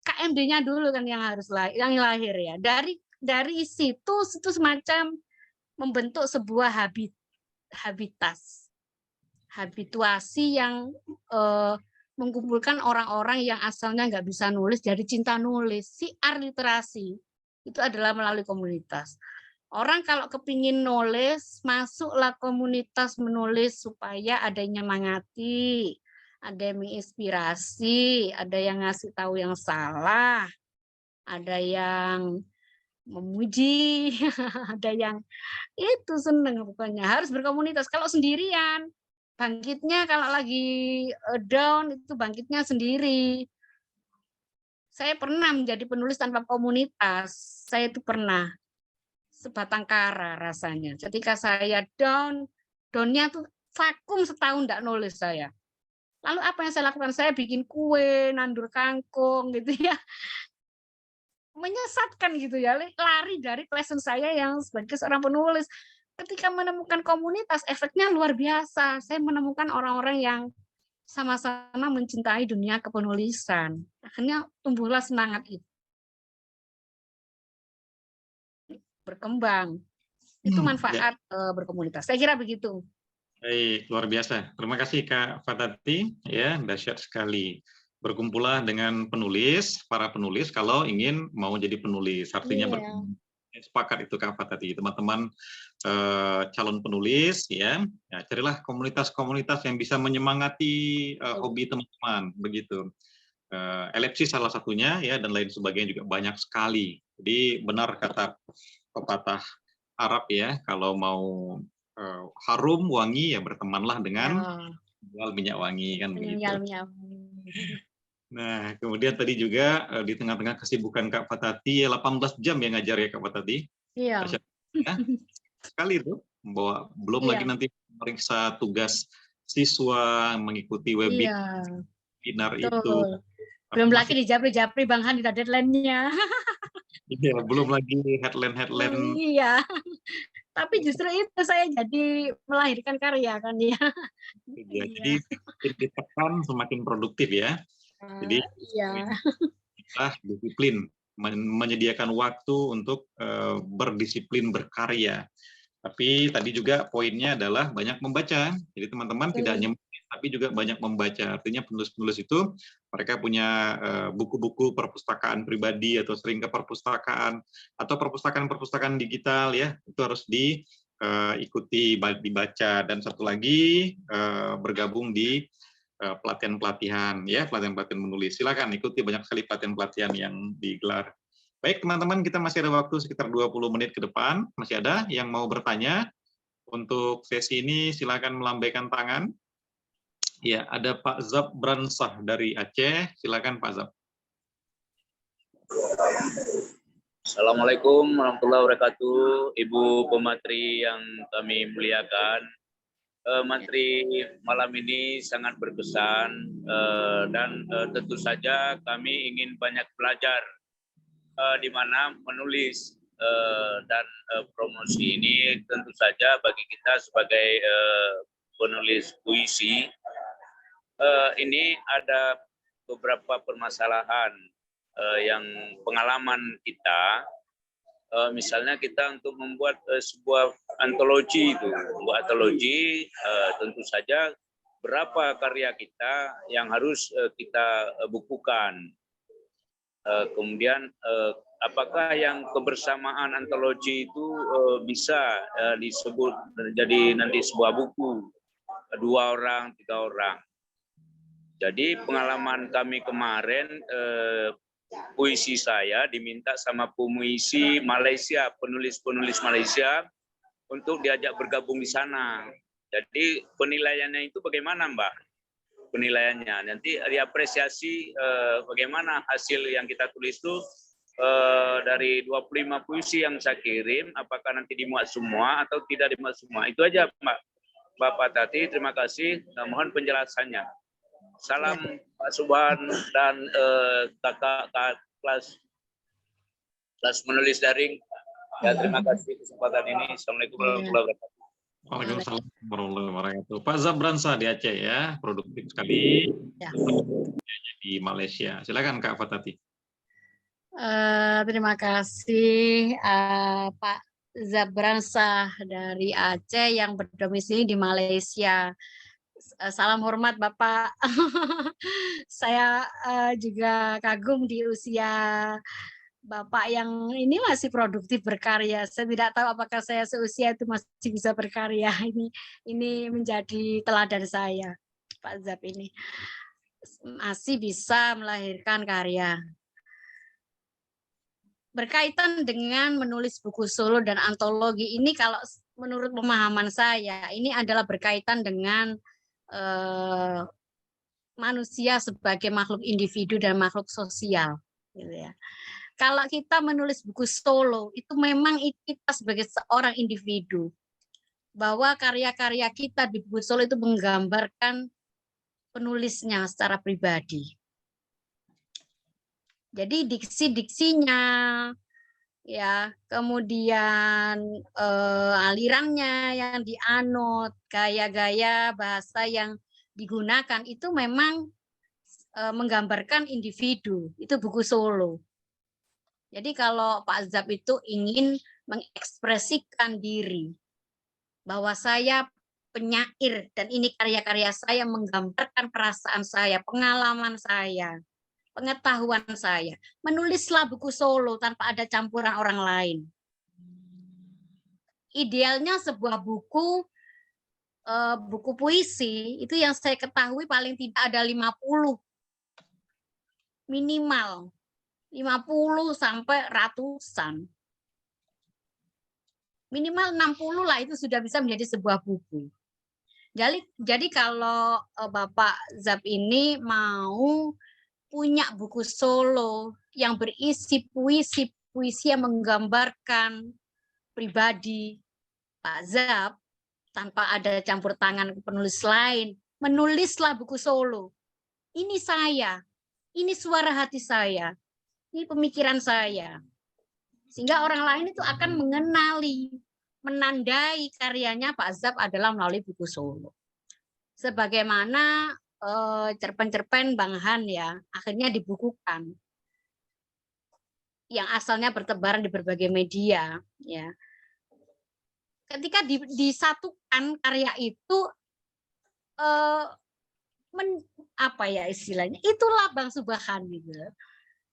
KMD-nya dulu kan yang harus yang lahir ya. Dari situ semacam membentuk sebuah habituasi yang mengumpulkan orang-orang yang asalnya nggak bisa nulis jadi cinta nulis. Siar literasi itu adalah melalui komunitas. Orang kalau kepingin nulis, masuklah komunitas menulis supaya ada yang menyemangati, ada yang menginspirasi, ada yang ngasih tahu yang salah, ada yang memuji, ada yang itu seneng pokoknya. Harus berkomunitas. Kalau sendirian, bangkitnya kalau lagi down itu bangkitnya sendiri. Saya pernah menjadi penulis tanpa komunitas. Saya itu pernah. Sebatang kara rasanya. Ketika saya down-nya tuh vakum setahun enggak nulis saya. Lalu apa yang saya lakukan? Saya bikin kue, nandur kangkung gitu ya. Menyesatkan gitu ya, lari dari passion saya yang sebagai seorang penulis. Ketika menemukan komunitas, efeknya luar biasa. Saya menemukan orang-orang yang sama-sama mencintai dunia kepenulisan. Akhirnya tumbuhlah semangat itu. Berkembang. Itu manfaat berkomunitas. Saya kira begitu. Baik, luar biasa. Terima kasih Kak Fatati, ya, dahsyat sekali. Berkumpullah dengan penulis, para penulis kalau ingin mau jadi penulis. Artinya sepakat itu Kak Fatati, teman-teman calon penulis, ya, carilah komunitas-komunitas yang bisa menyemangati hobi teman-teman, begitu. Elipsis salah satunya, ya, dan lain sebagainya juga banyak sekali. Jadi benar kata pepatah Arab ya, kalau mau harum wangi ya bertemanlah dengan penjual minyak wangi kan begitu. Nah, kemudian tadi juga di tengah-tengah kesibukan Kak Fatati ya 18 jam ya ngajar ya Kak Fatati. Iya. Ya, sekali itu membawa belum lagi nanti meriksa tugas siswa, mengikuti webinar itu. Belum lagi di japri Bang Han, ada deadline-nya. Iya, belum lagi headline. Iya. Tapi justru itu saya jadi melahirkan karya kan ya. Jadi ditekan semakin produktif ya. Jadi disiplin, menyediakan waktu untuk berdisiplin berkarya. Tapi tadi juga poinnya adalah banyak membaca. Jadi teman-teman tidak hanya tapi juga banyak membaca. Artinya penulis-penulis itu mereka punya buku-buku perpustakaan pribadi atau sering ke perpustakaan atau perpustakaan-perpustakaan digital ya. Itu harus diikuti, dibaca, dan satu lagi bergabung di pelatihan-pelatihan ya, pelatihan-pelatihan menulis. Silakan ikuti, banyak sekali pelatihan-pelatihan yang digelar. Baik teman-teman, kita masih ada waktu sekitar 20 menit ke depan. Masih ada yang mau bertanya untuk sesi ini, silakan melambaikan tangan. Ya, ada Pak Zab Bransah dari Aceh. Silakan Pak Zab. Assalamualaikum warahmatullahi wabarakatuh, Ibu Pemateri yang kami muliakan. Materi malam ini sangat berkesan dan tentu saja kami ingin banyak belajar di mana menulis dan promosi ini tentu saja bagi kita sebagai penulis puisi ini ada beberapa permasalahan yang pengalaman kita. Misalnya kita untuk membuat sebuah antologi itu, membuat antologi tentu saja berapa karya kita yang harus kita bukukan. Kemudian apakah yang kebersamaan antologi itu bisa disebut jadi nanti sebuah buku 2 orang, 3 orang. Jadi pengalaman kami kemarin puisi saya diminta sama pemuisi Malaysia, penulis-penulis Malaysia untuk diajak bergabung di sana. Jadi penilaiannya itu bagaimana, Mbak? Penilaiannya nanti diapresiasi bagaimana hasil yang kita tulis itu dari 25 puisi yang saya kirim, apakah nanti dimuat semua atau tidak dimuat semua. Itu aja, Mbak. Bapak Tati, terima kasih. Mohon penjelasannya. Salam Pak Subhan dan kakak kelas menulis daring. Ya, terima kasih kesempatan ini. Assalamualaikum warahmatullahi wabarakatuh. Waalaikumsalam warahmatullahi wabarakatuh. Pak Zabransa di Aceh ya, produktif sekali di Malaysia. Silakan Kak Fatati. Terima kasih Pak Zabransa dari Aceh yang berdomisili di Malaysia. Salam hormat Bapak. Saya juga kagum di usia Bapak yang ini masih produktif berkarya. Saya tidak tahu apakah saya seusia itu masih bisa berkarya. Ini menjadi teladan saya, Pak Zab ini masih bisa melahirkan karya. Berkaitan dengan menulis buku solo dan antologi ini, kalau menurut pemahaman saya, ini adalah berkaitan dengan manusia sebagai makhluk individu dan makhluk sosial, gitu ya. Kalau kita menulis buku solo, itu memang kita sebagai seorang individu, bahwa karya-karya kita di buku solo itu menggambarkan penulisnya secara pribadi. Jadi diksi-diksinya, ya, kemudian alirannya yang dianut, gaya-gaya bahasa yang digunakan itu memang menggambarkan individu. Itu buku solo. Jadi kalau Pak Zab itu ingin mengekspresikan diri bahwa saya penyair dan ini karya-karya saya menggambarkan perasaan saya, pengalaman saya, pengetahuan saya. Menulislah buku solo tanpa ada campuran orang lain. Idealnya sebuah buku puisi itu yang saya ketahui paling tidak ada 50 minimal. 50 sampai ratusan. Minimal 60 lah itu sudah bisa menjadi sebuah buku. Jadi kalau Bapak Zab ini mau punya buku solo yang berisi puisi yang menggambarkan pribadi Pak Zab tanpa ada campur tangan penulis lain, menulislah buku solo. Ini saya, ini suara hati saya. Ini pemikiran saya. Sehingga orang lain itu akan mengenali, menandai karyanya Pak Zab adalah melalui buku solo. Sebagaimana cerpen-cerpen Bang Han ya, akhirnya dibukukan. Yang asalnya bertebaran di berbagai media. Ya. Ketika disatukan karya itu, apa ya istilahnya, itulah Bang Subhan gitu.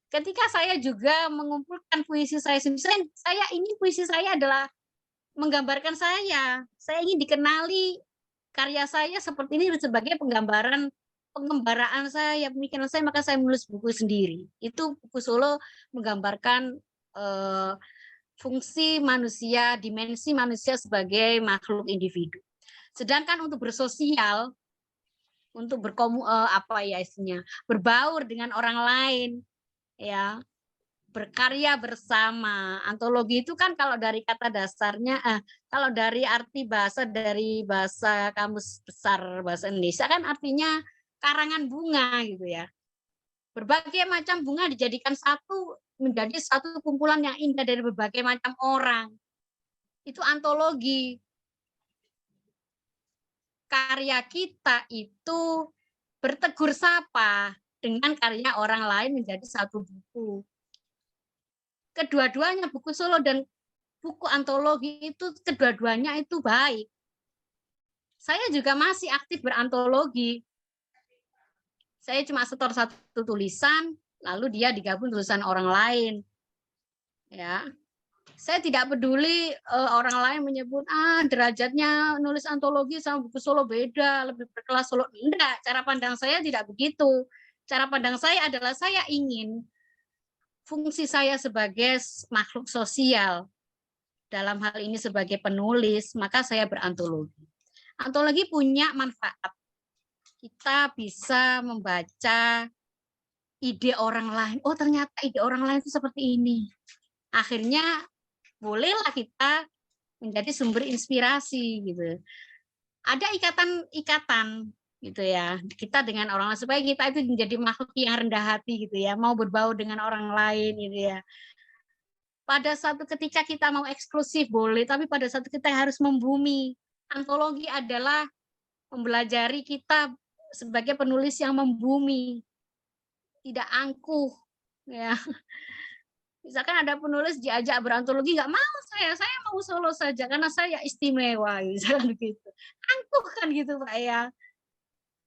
Ketika saya juga mengumpulkan puisi saya ingin puisi saya adalah menggambarkan saya. Saya ingin dikenali karya saya seperti ini sebagai pengembaraan saya, pemikiran saya, maka saya menulis buku sendiri. Itu buku solo menggambarkan fungsi manusia, dimensi manusia sebagai makhluk individu. Sedangkan untuk bersosial, untuk berbaur dengan orang lain, ya, berkarya bersama. Antologi itu kan kalau dari kata dasarnya, kalau dari arti bahasa dari bahasa Kamus Besar Bahasa Indonesia kan artinya karangan bunga gitu ya. Berbagai macam bunga dijadikan menjadi satu kumpulan yang indah dari berbagai macam orang. Itu antologi. Karya kita itu bertegur sapa dengan karya orang lain menjadi satu buku. Kedua-duanya buku solo dan buku antologi itu kedua-duanya itu baik. Saya juga masih aktif berantologi. Saya cuma setor satu tulisan, lalu dia digabung tulisan orang lain. Ya, saya tidak peduli orang lain menyebut derajatnya nulis antologi sama buku solo beda, lebih berkelas solo. Enggak, cara pandang saya tidak begitu. Cara pandang saya adalah saya ingin fungsi saya sebagai makhluk sosial dalam hal ini sebagai penulis, maka saya berantologi. Antologi punya manfaat. Kita bisa membaca ide orang lain. Oh, ternyata ide orang lain itu seperti ini. Akhirnya bolehlah kita menjadi sumber inspirasi gitu. Ada ikatan-ikatan gitu ya. Kita dengan orang lain supaya kita itu menjadi makhluk yang rendah hati gitu ya, mau berbaur dengan orang lain gitu ya. Pada suatu ketika kita mau eksklusif boleh, tapi pada suatu kita harus membumi. Antologi adalah mempelajari kita sebagai penulis yang membumi, tidak angkuh ya. Misalkan ada penulis diajak berantologi, nggak mau saya mau solo saja karena saya istimewa, misalkan begitu. Angkuh kan gitu Pak ya.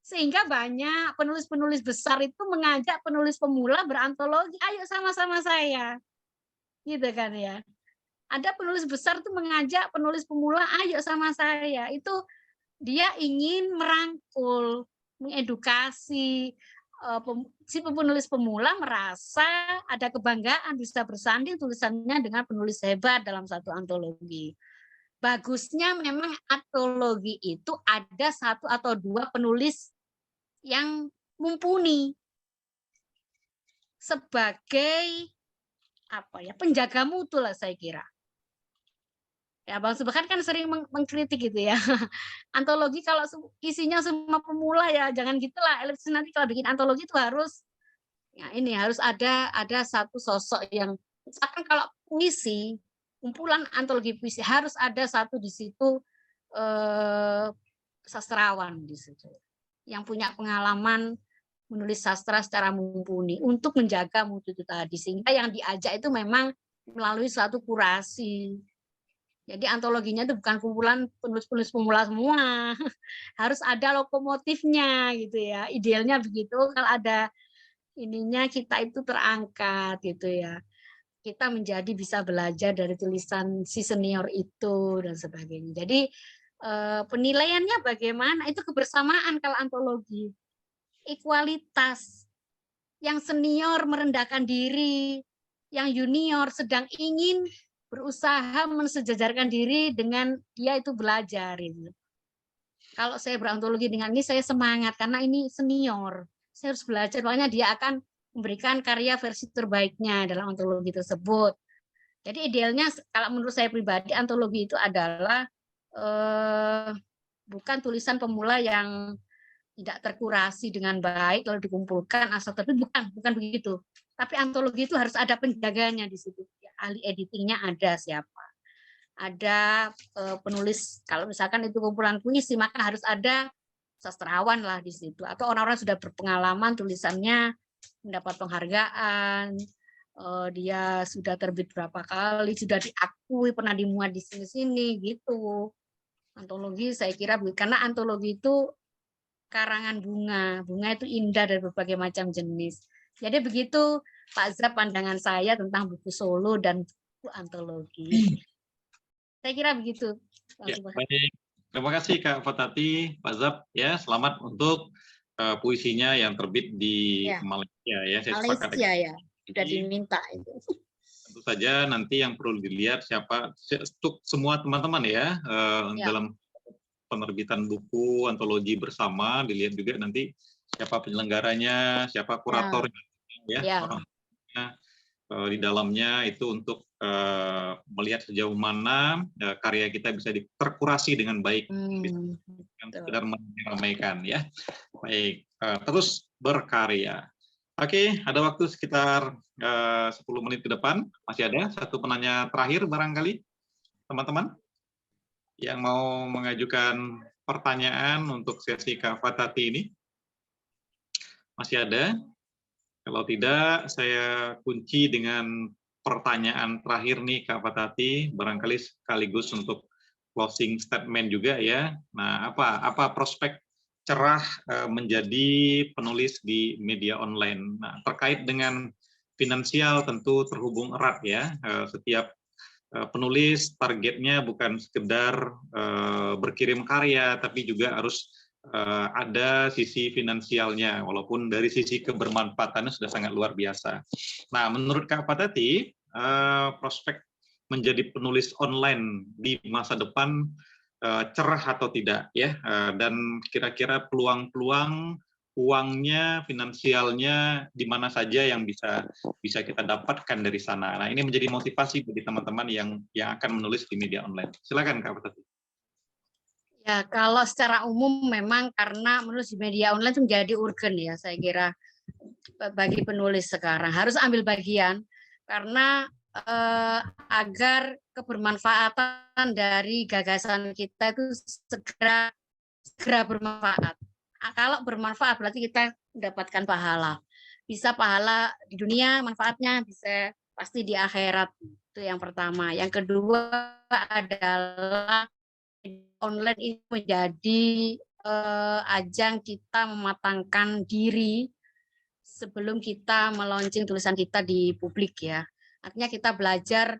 Sehingga banyak penulis-penulis besar itu mengajak penulis pemula berantologi, ayo sama-sama saya. Gitu kan ya. Ada penulis besar tuh mengajak penulis pemula, ayo sama saya. Itu dia ingin merangkul, mengedukasi. Si penulis pemula merasa ada kebanggaan bisa bersanding tulisannya dengan penulis hebat dalam satu antologi. Bagusnya memang antologi itu ada 1 atau 2 penulis yang mumpuni sebagai penjaga mutu lah saya kira. Ya Bang Subhan kan sering mengkritik gitu ya. Antologi kalau isinya semua pemula ya jangan gitulah. Elipsis nanti kalau bikin antologi itu harus harus ada satu sosok yang misalkan kalau puisi, kumpulan antologi puisi harus ada satu di situ sastrawan di situ yang punya pengalaman menulis sastra secara mumpuni untuk menjaga mutu itu tadi, sehingga yang diajak itu memang melalui suatu kurasi. Jadi antologinya itu bukan kumpulan penulis-penulis pemula semua, harus ada lokomotifnya gitu ya. Idealnya begitu, kalau ada ininya kita itu terangkat gitu ya. Kita menjadi bisa belajar dari tulisan si senior itu dan sebagainya. Jadi penilaiannya bagaimana? Itu kebersamaan kalau antologi. Ekualitas. Yang senior merendahkan diri, yang junior sedang ingin berusaha mensejajarkan diri dengan dia itu belajar. Gitu. Kalau saya berantologi dengan ini saya semangat karena ini senior. Saya harus belajar, makanya dia akan memberikan karya versi terbaiknya dalam antologi tersebut. Jadi idealnya kalau menurut saya pribadi antologi itu adalah bukan tulisan pemula yang tidak terkurasi dengan baik lalu dikumpulkan asal bukan begitu. Tapi antologi itu harus ada penjaganya di situ. Ahli editingnya ada siapa? Ada penulis, kalau misalkan itu kumpulan puisi maka harus ada sastrawan lah di situ atau orang-orang sudah berpengalaman tulisannya mendapat penghargaan, dia sudah terbit berapa kali, sudah diakui, pernah dimuat di sini-sini gitu. Antologi saya kira karena antologi itu karangan bunga itu indah dari berbagai macam jenis. Jadi begitu Pak Zab pandangan saya tentang buku solo dan buku antologi. Saya kira begitu. Ya, baik. Terima kasih Kak Fatati, Pak Zab ya, selamat untuk puisinya yang terbit di Malaysia ya. Saya Malaysia ya, sudah diminta itu. Tentu saja nanti yang perlu dilihat siapa untuk semua teman-teman ya, dalam penerbitan buku antologi bersama, dilihat juga nanti siapa penyelenggaranya, siapa kuratornya orangnya di dalamnya itu untuk melihat sejauh mana karya kita bisa terkurasi dengan baik, yang sekedar meramaikan ya. Baik, terus berkarya. Oke, ada waktu sekitar 10 menit ke depan. Masih ada satu penanya terakhir barangkali, teman-teman yang mau mengajukan pertanyaan untuk sesi Kak Fatati ini. Masih ada? Kalau tidak, saya kunci dengan pertanyaan terakhir nih Kak Fatati, barangkali sekaligus untuk closing statement juga ya. Nah, apa prospek cerah menjadi penulis di media online? Nah, terkait dengan finansial tentu terhubung erat ya. Setiap penulis targetnya bukan sekedar berkirim karya, tapi juga harus ada sisi finansialnya, walaupun dari sisi kebermanfaatannya sudah sangat luar biasa. Nah, menurut Kak Fatati, prospek menjadi penulis online di masa depan cerah atau tidak ya, dan kira-kira peluang-peluang uangnya, finansialnya di mana saja yang bisa kita dapatkan dari sana. Nah, ini menjadi motivasi bagi teman-teman yang akan menulis di media online. Silakan Kak Fatati. Ya, kalau secara umum memang karena menulis di media online itu menjadi urgen ya, saya kira bagi penulis sekarang harus ambil bagian karena agar kebermanfaatan dari gagasan kita itu segera bermanfaat. Kalau bermanfaat berarti kita mendapatkan pahala. Bisa pahala di dunia manfaatnya, bisa pasti di akhirat. Itu yang pertama. Yang kedua adalah online itu menjadi ajang kita mematangkan diri sebelum kita meluncurkan tulisan kita di publik ya. Artinya kita belajar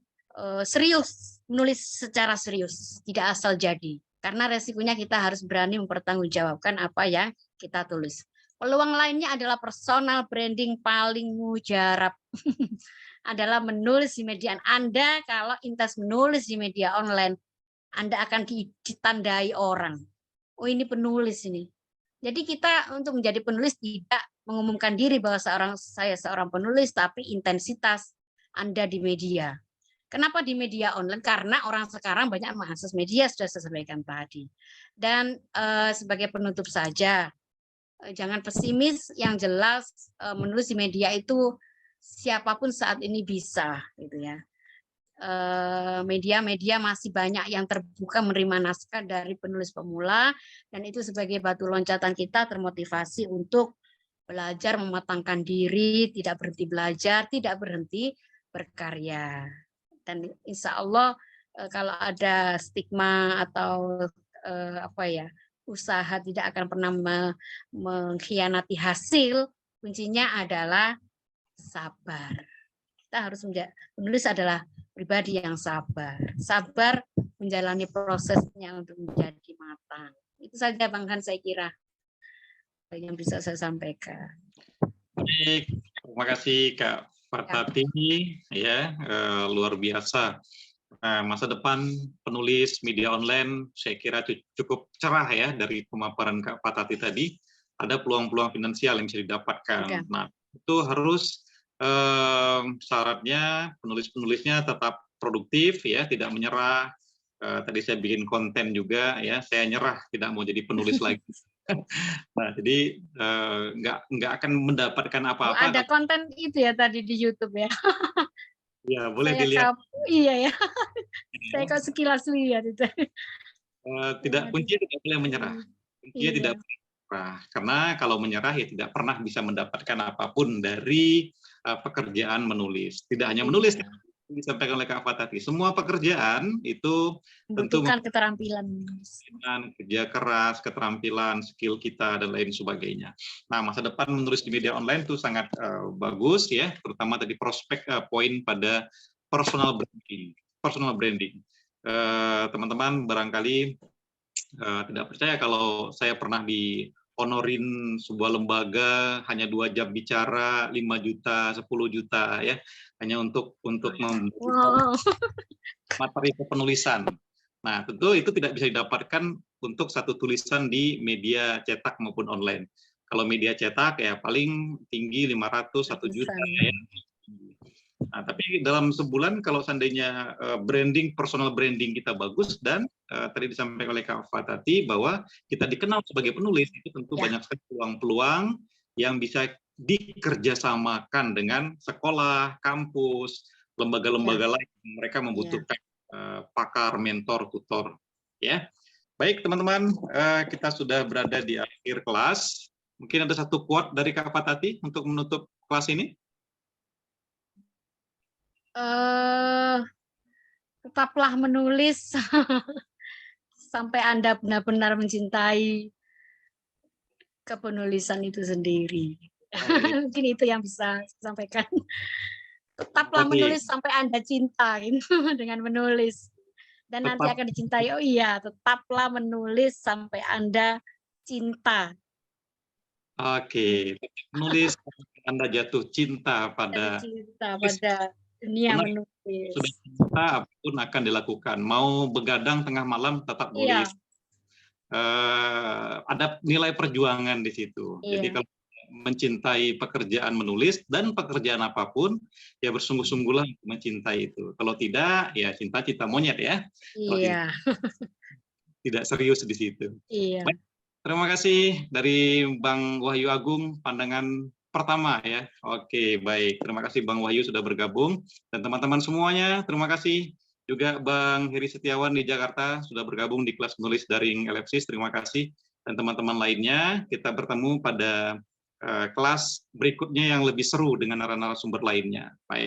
serius, menulis secara serius, tidak asal jadi. Karena resikonya kita harus berani mempertanggungjawabkan apa yang kita tulis. Peluang lainnya adalah personal branding paling mujarab. Adalah menulis di media. Anda kalau intens menulis di media online, Anda akan ditandai orang. Oh, ini penulis ini. Jadi kita untuk menjadi penulis tidak mengumumkan diri bahwa saya seorang penulis, tapi intensitas Anda di media. Kenapa di media online? Karena orang sekarang banyak mengakses media, sudah saya sampaikan tadi. Dan sebagai penutup saja, jangan pesimis, yang jelas menulis di media itu siapapun saat ini bisa, gitu ya. Media-media masih banyak yang terbuka menerima naskah dari penulis pemula, dan itu sebagai batu loncatan kita termotivasi untuk belajar mematangkan diri, tidak berhenti belajar, tidak berhenti berkarya. Dan insya Allah kalau ada stigma atau usaha tidak akan pernah mengkhianati hasil, kuncinya adalah sabar. Kita harus menulis adalah pribadi yang sabar menjalani prosesnya untuk menjadi matang. Itu saja Bang Han, saya kira yang bisa saya sampaikan. Baik, terima kasih Kak Fatati ya, luar biasa. Masa depan penulis media online saya kira cukup cerah ya dari pemaparan Kak Fatati tadi. Ada peluang-peluang finansial yang bisa didapatkan. Ya. Nah, itu harus syaratnya penulis-penulisnya tetap produktif ya, tidak menyerah. Tadi saya bikin konten juga ya, saya nyerah tidak mau jadi penulis lagi. Nah, jadi nggak akan mendapatkan apa-apa. Ada konten itu ya tadi di YouTube ya. Ya, boleh dilihat. Iya ya. Saya kok sekilas lihat itu. Kuncinya tidak boleh menyerah. Kuncinya tidak boleh menyerah. Karena kalau menyerah ya tidak pernah bisa mendapatkan apapun dari pekerjaan menulis. Tidak hanya menulis, disampaikan oleh Kak Fatati. Semua pekerjaan itu tentu membutuhkan keterampilan, kerja keras, keterampilan, skill kita dan lain sebagainya. Nah, masa depan menulis di media online itu sangat bagus ya, terutama tadi prospek poin pada personal branding. Personal branding. Teman-teman barangkali tidak percaya kalau saya pernah honorin sebuah lembaga hanya 2 jam bicara 5 juta 10 juta ya, hanya untuk membuat materi penulisan. Nah, tentu itu tidak bisa didapatkan untuk satu tulisan di media cetak maupun online. Kalau media cetak ya paling tinggi 500 1 juta ya. Nah, tapi dalam sebulan kalau seandainya personal branding kita bagus dan tadi disampaikan oleh Kak Fatati bahwa kita dikenal sebagai penulis, itu tentu banyak sekali peluang-peluang yang bisa dikerjasamakan dengan sekolah, kampus, lembaga-lembaga lain. Mereka membutuhkan pakar, mentor, tutor. Ya, baik teman-teman, kita sudah berada di akhir kelas. Mungkin ada satu quote dari Kak Fatati untuk menutup kelas ini. Tetaplah menulis sampai Anda benar-benar mencintai kepenulisan itu sendiri. Mungkin itu yang bisa saya sampaikan. Tetaplah menulis sampai Anda cinta dengan menulis. Dan nanti akan dicintai. Oh iya, tetaplah menulis sampai Anda cinta. Oke, menulis Anda jatuh cinta pada Dunia Benar. menulis. Sudah cinta apapun akan dilakukan. Mau begadang tengah malam tetap Iya. nulis. Ada nilai perjuangan di situ. Jadi Iya. kalau mencintai pekerjaan menulis dan pekerjaan apapun, ya bersungguh-sungguhlah untuk mencintai itu. Kalau tidak, ya cinta monyet ya. Kalau Iya. tidak serius di situ. Iya. Baik, terima kasih dari Bang Wahyu Agung, pandangan pertama ya. Oke, baik. Terima kasih Bang Wahyu sudah bergabung. Dan teman-teman semuanya, terima kasih. Juga Bang Heri Setiawan di Jakarta sudah bergabung di kelas menulis daring Elipsis. Terima kasih. Dan teman-teman lainnya, kita bertemu pada kelas berikutnya yang lebih seru dengan narasumber lainnya. Baik.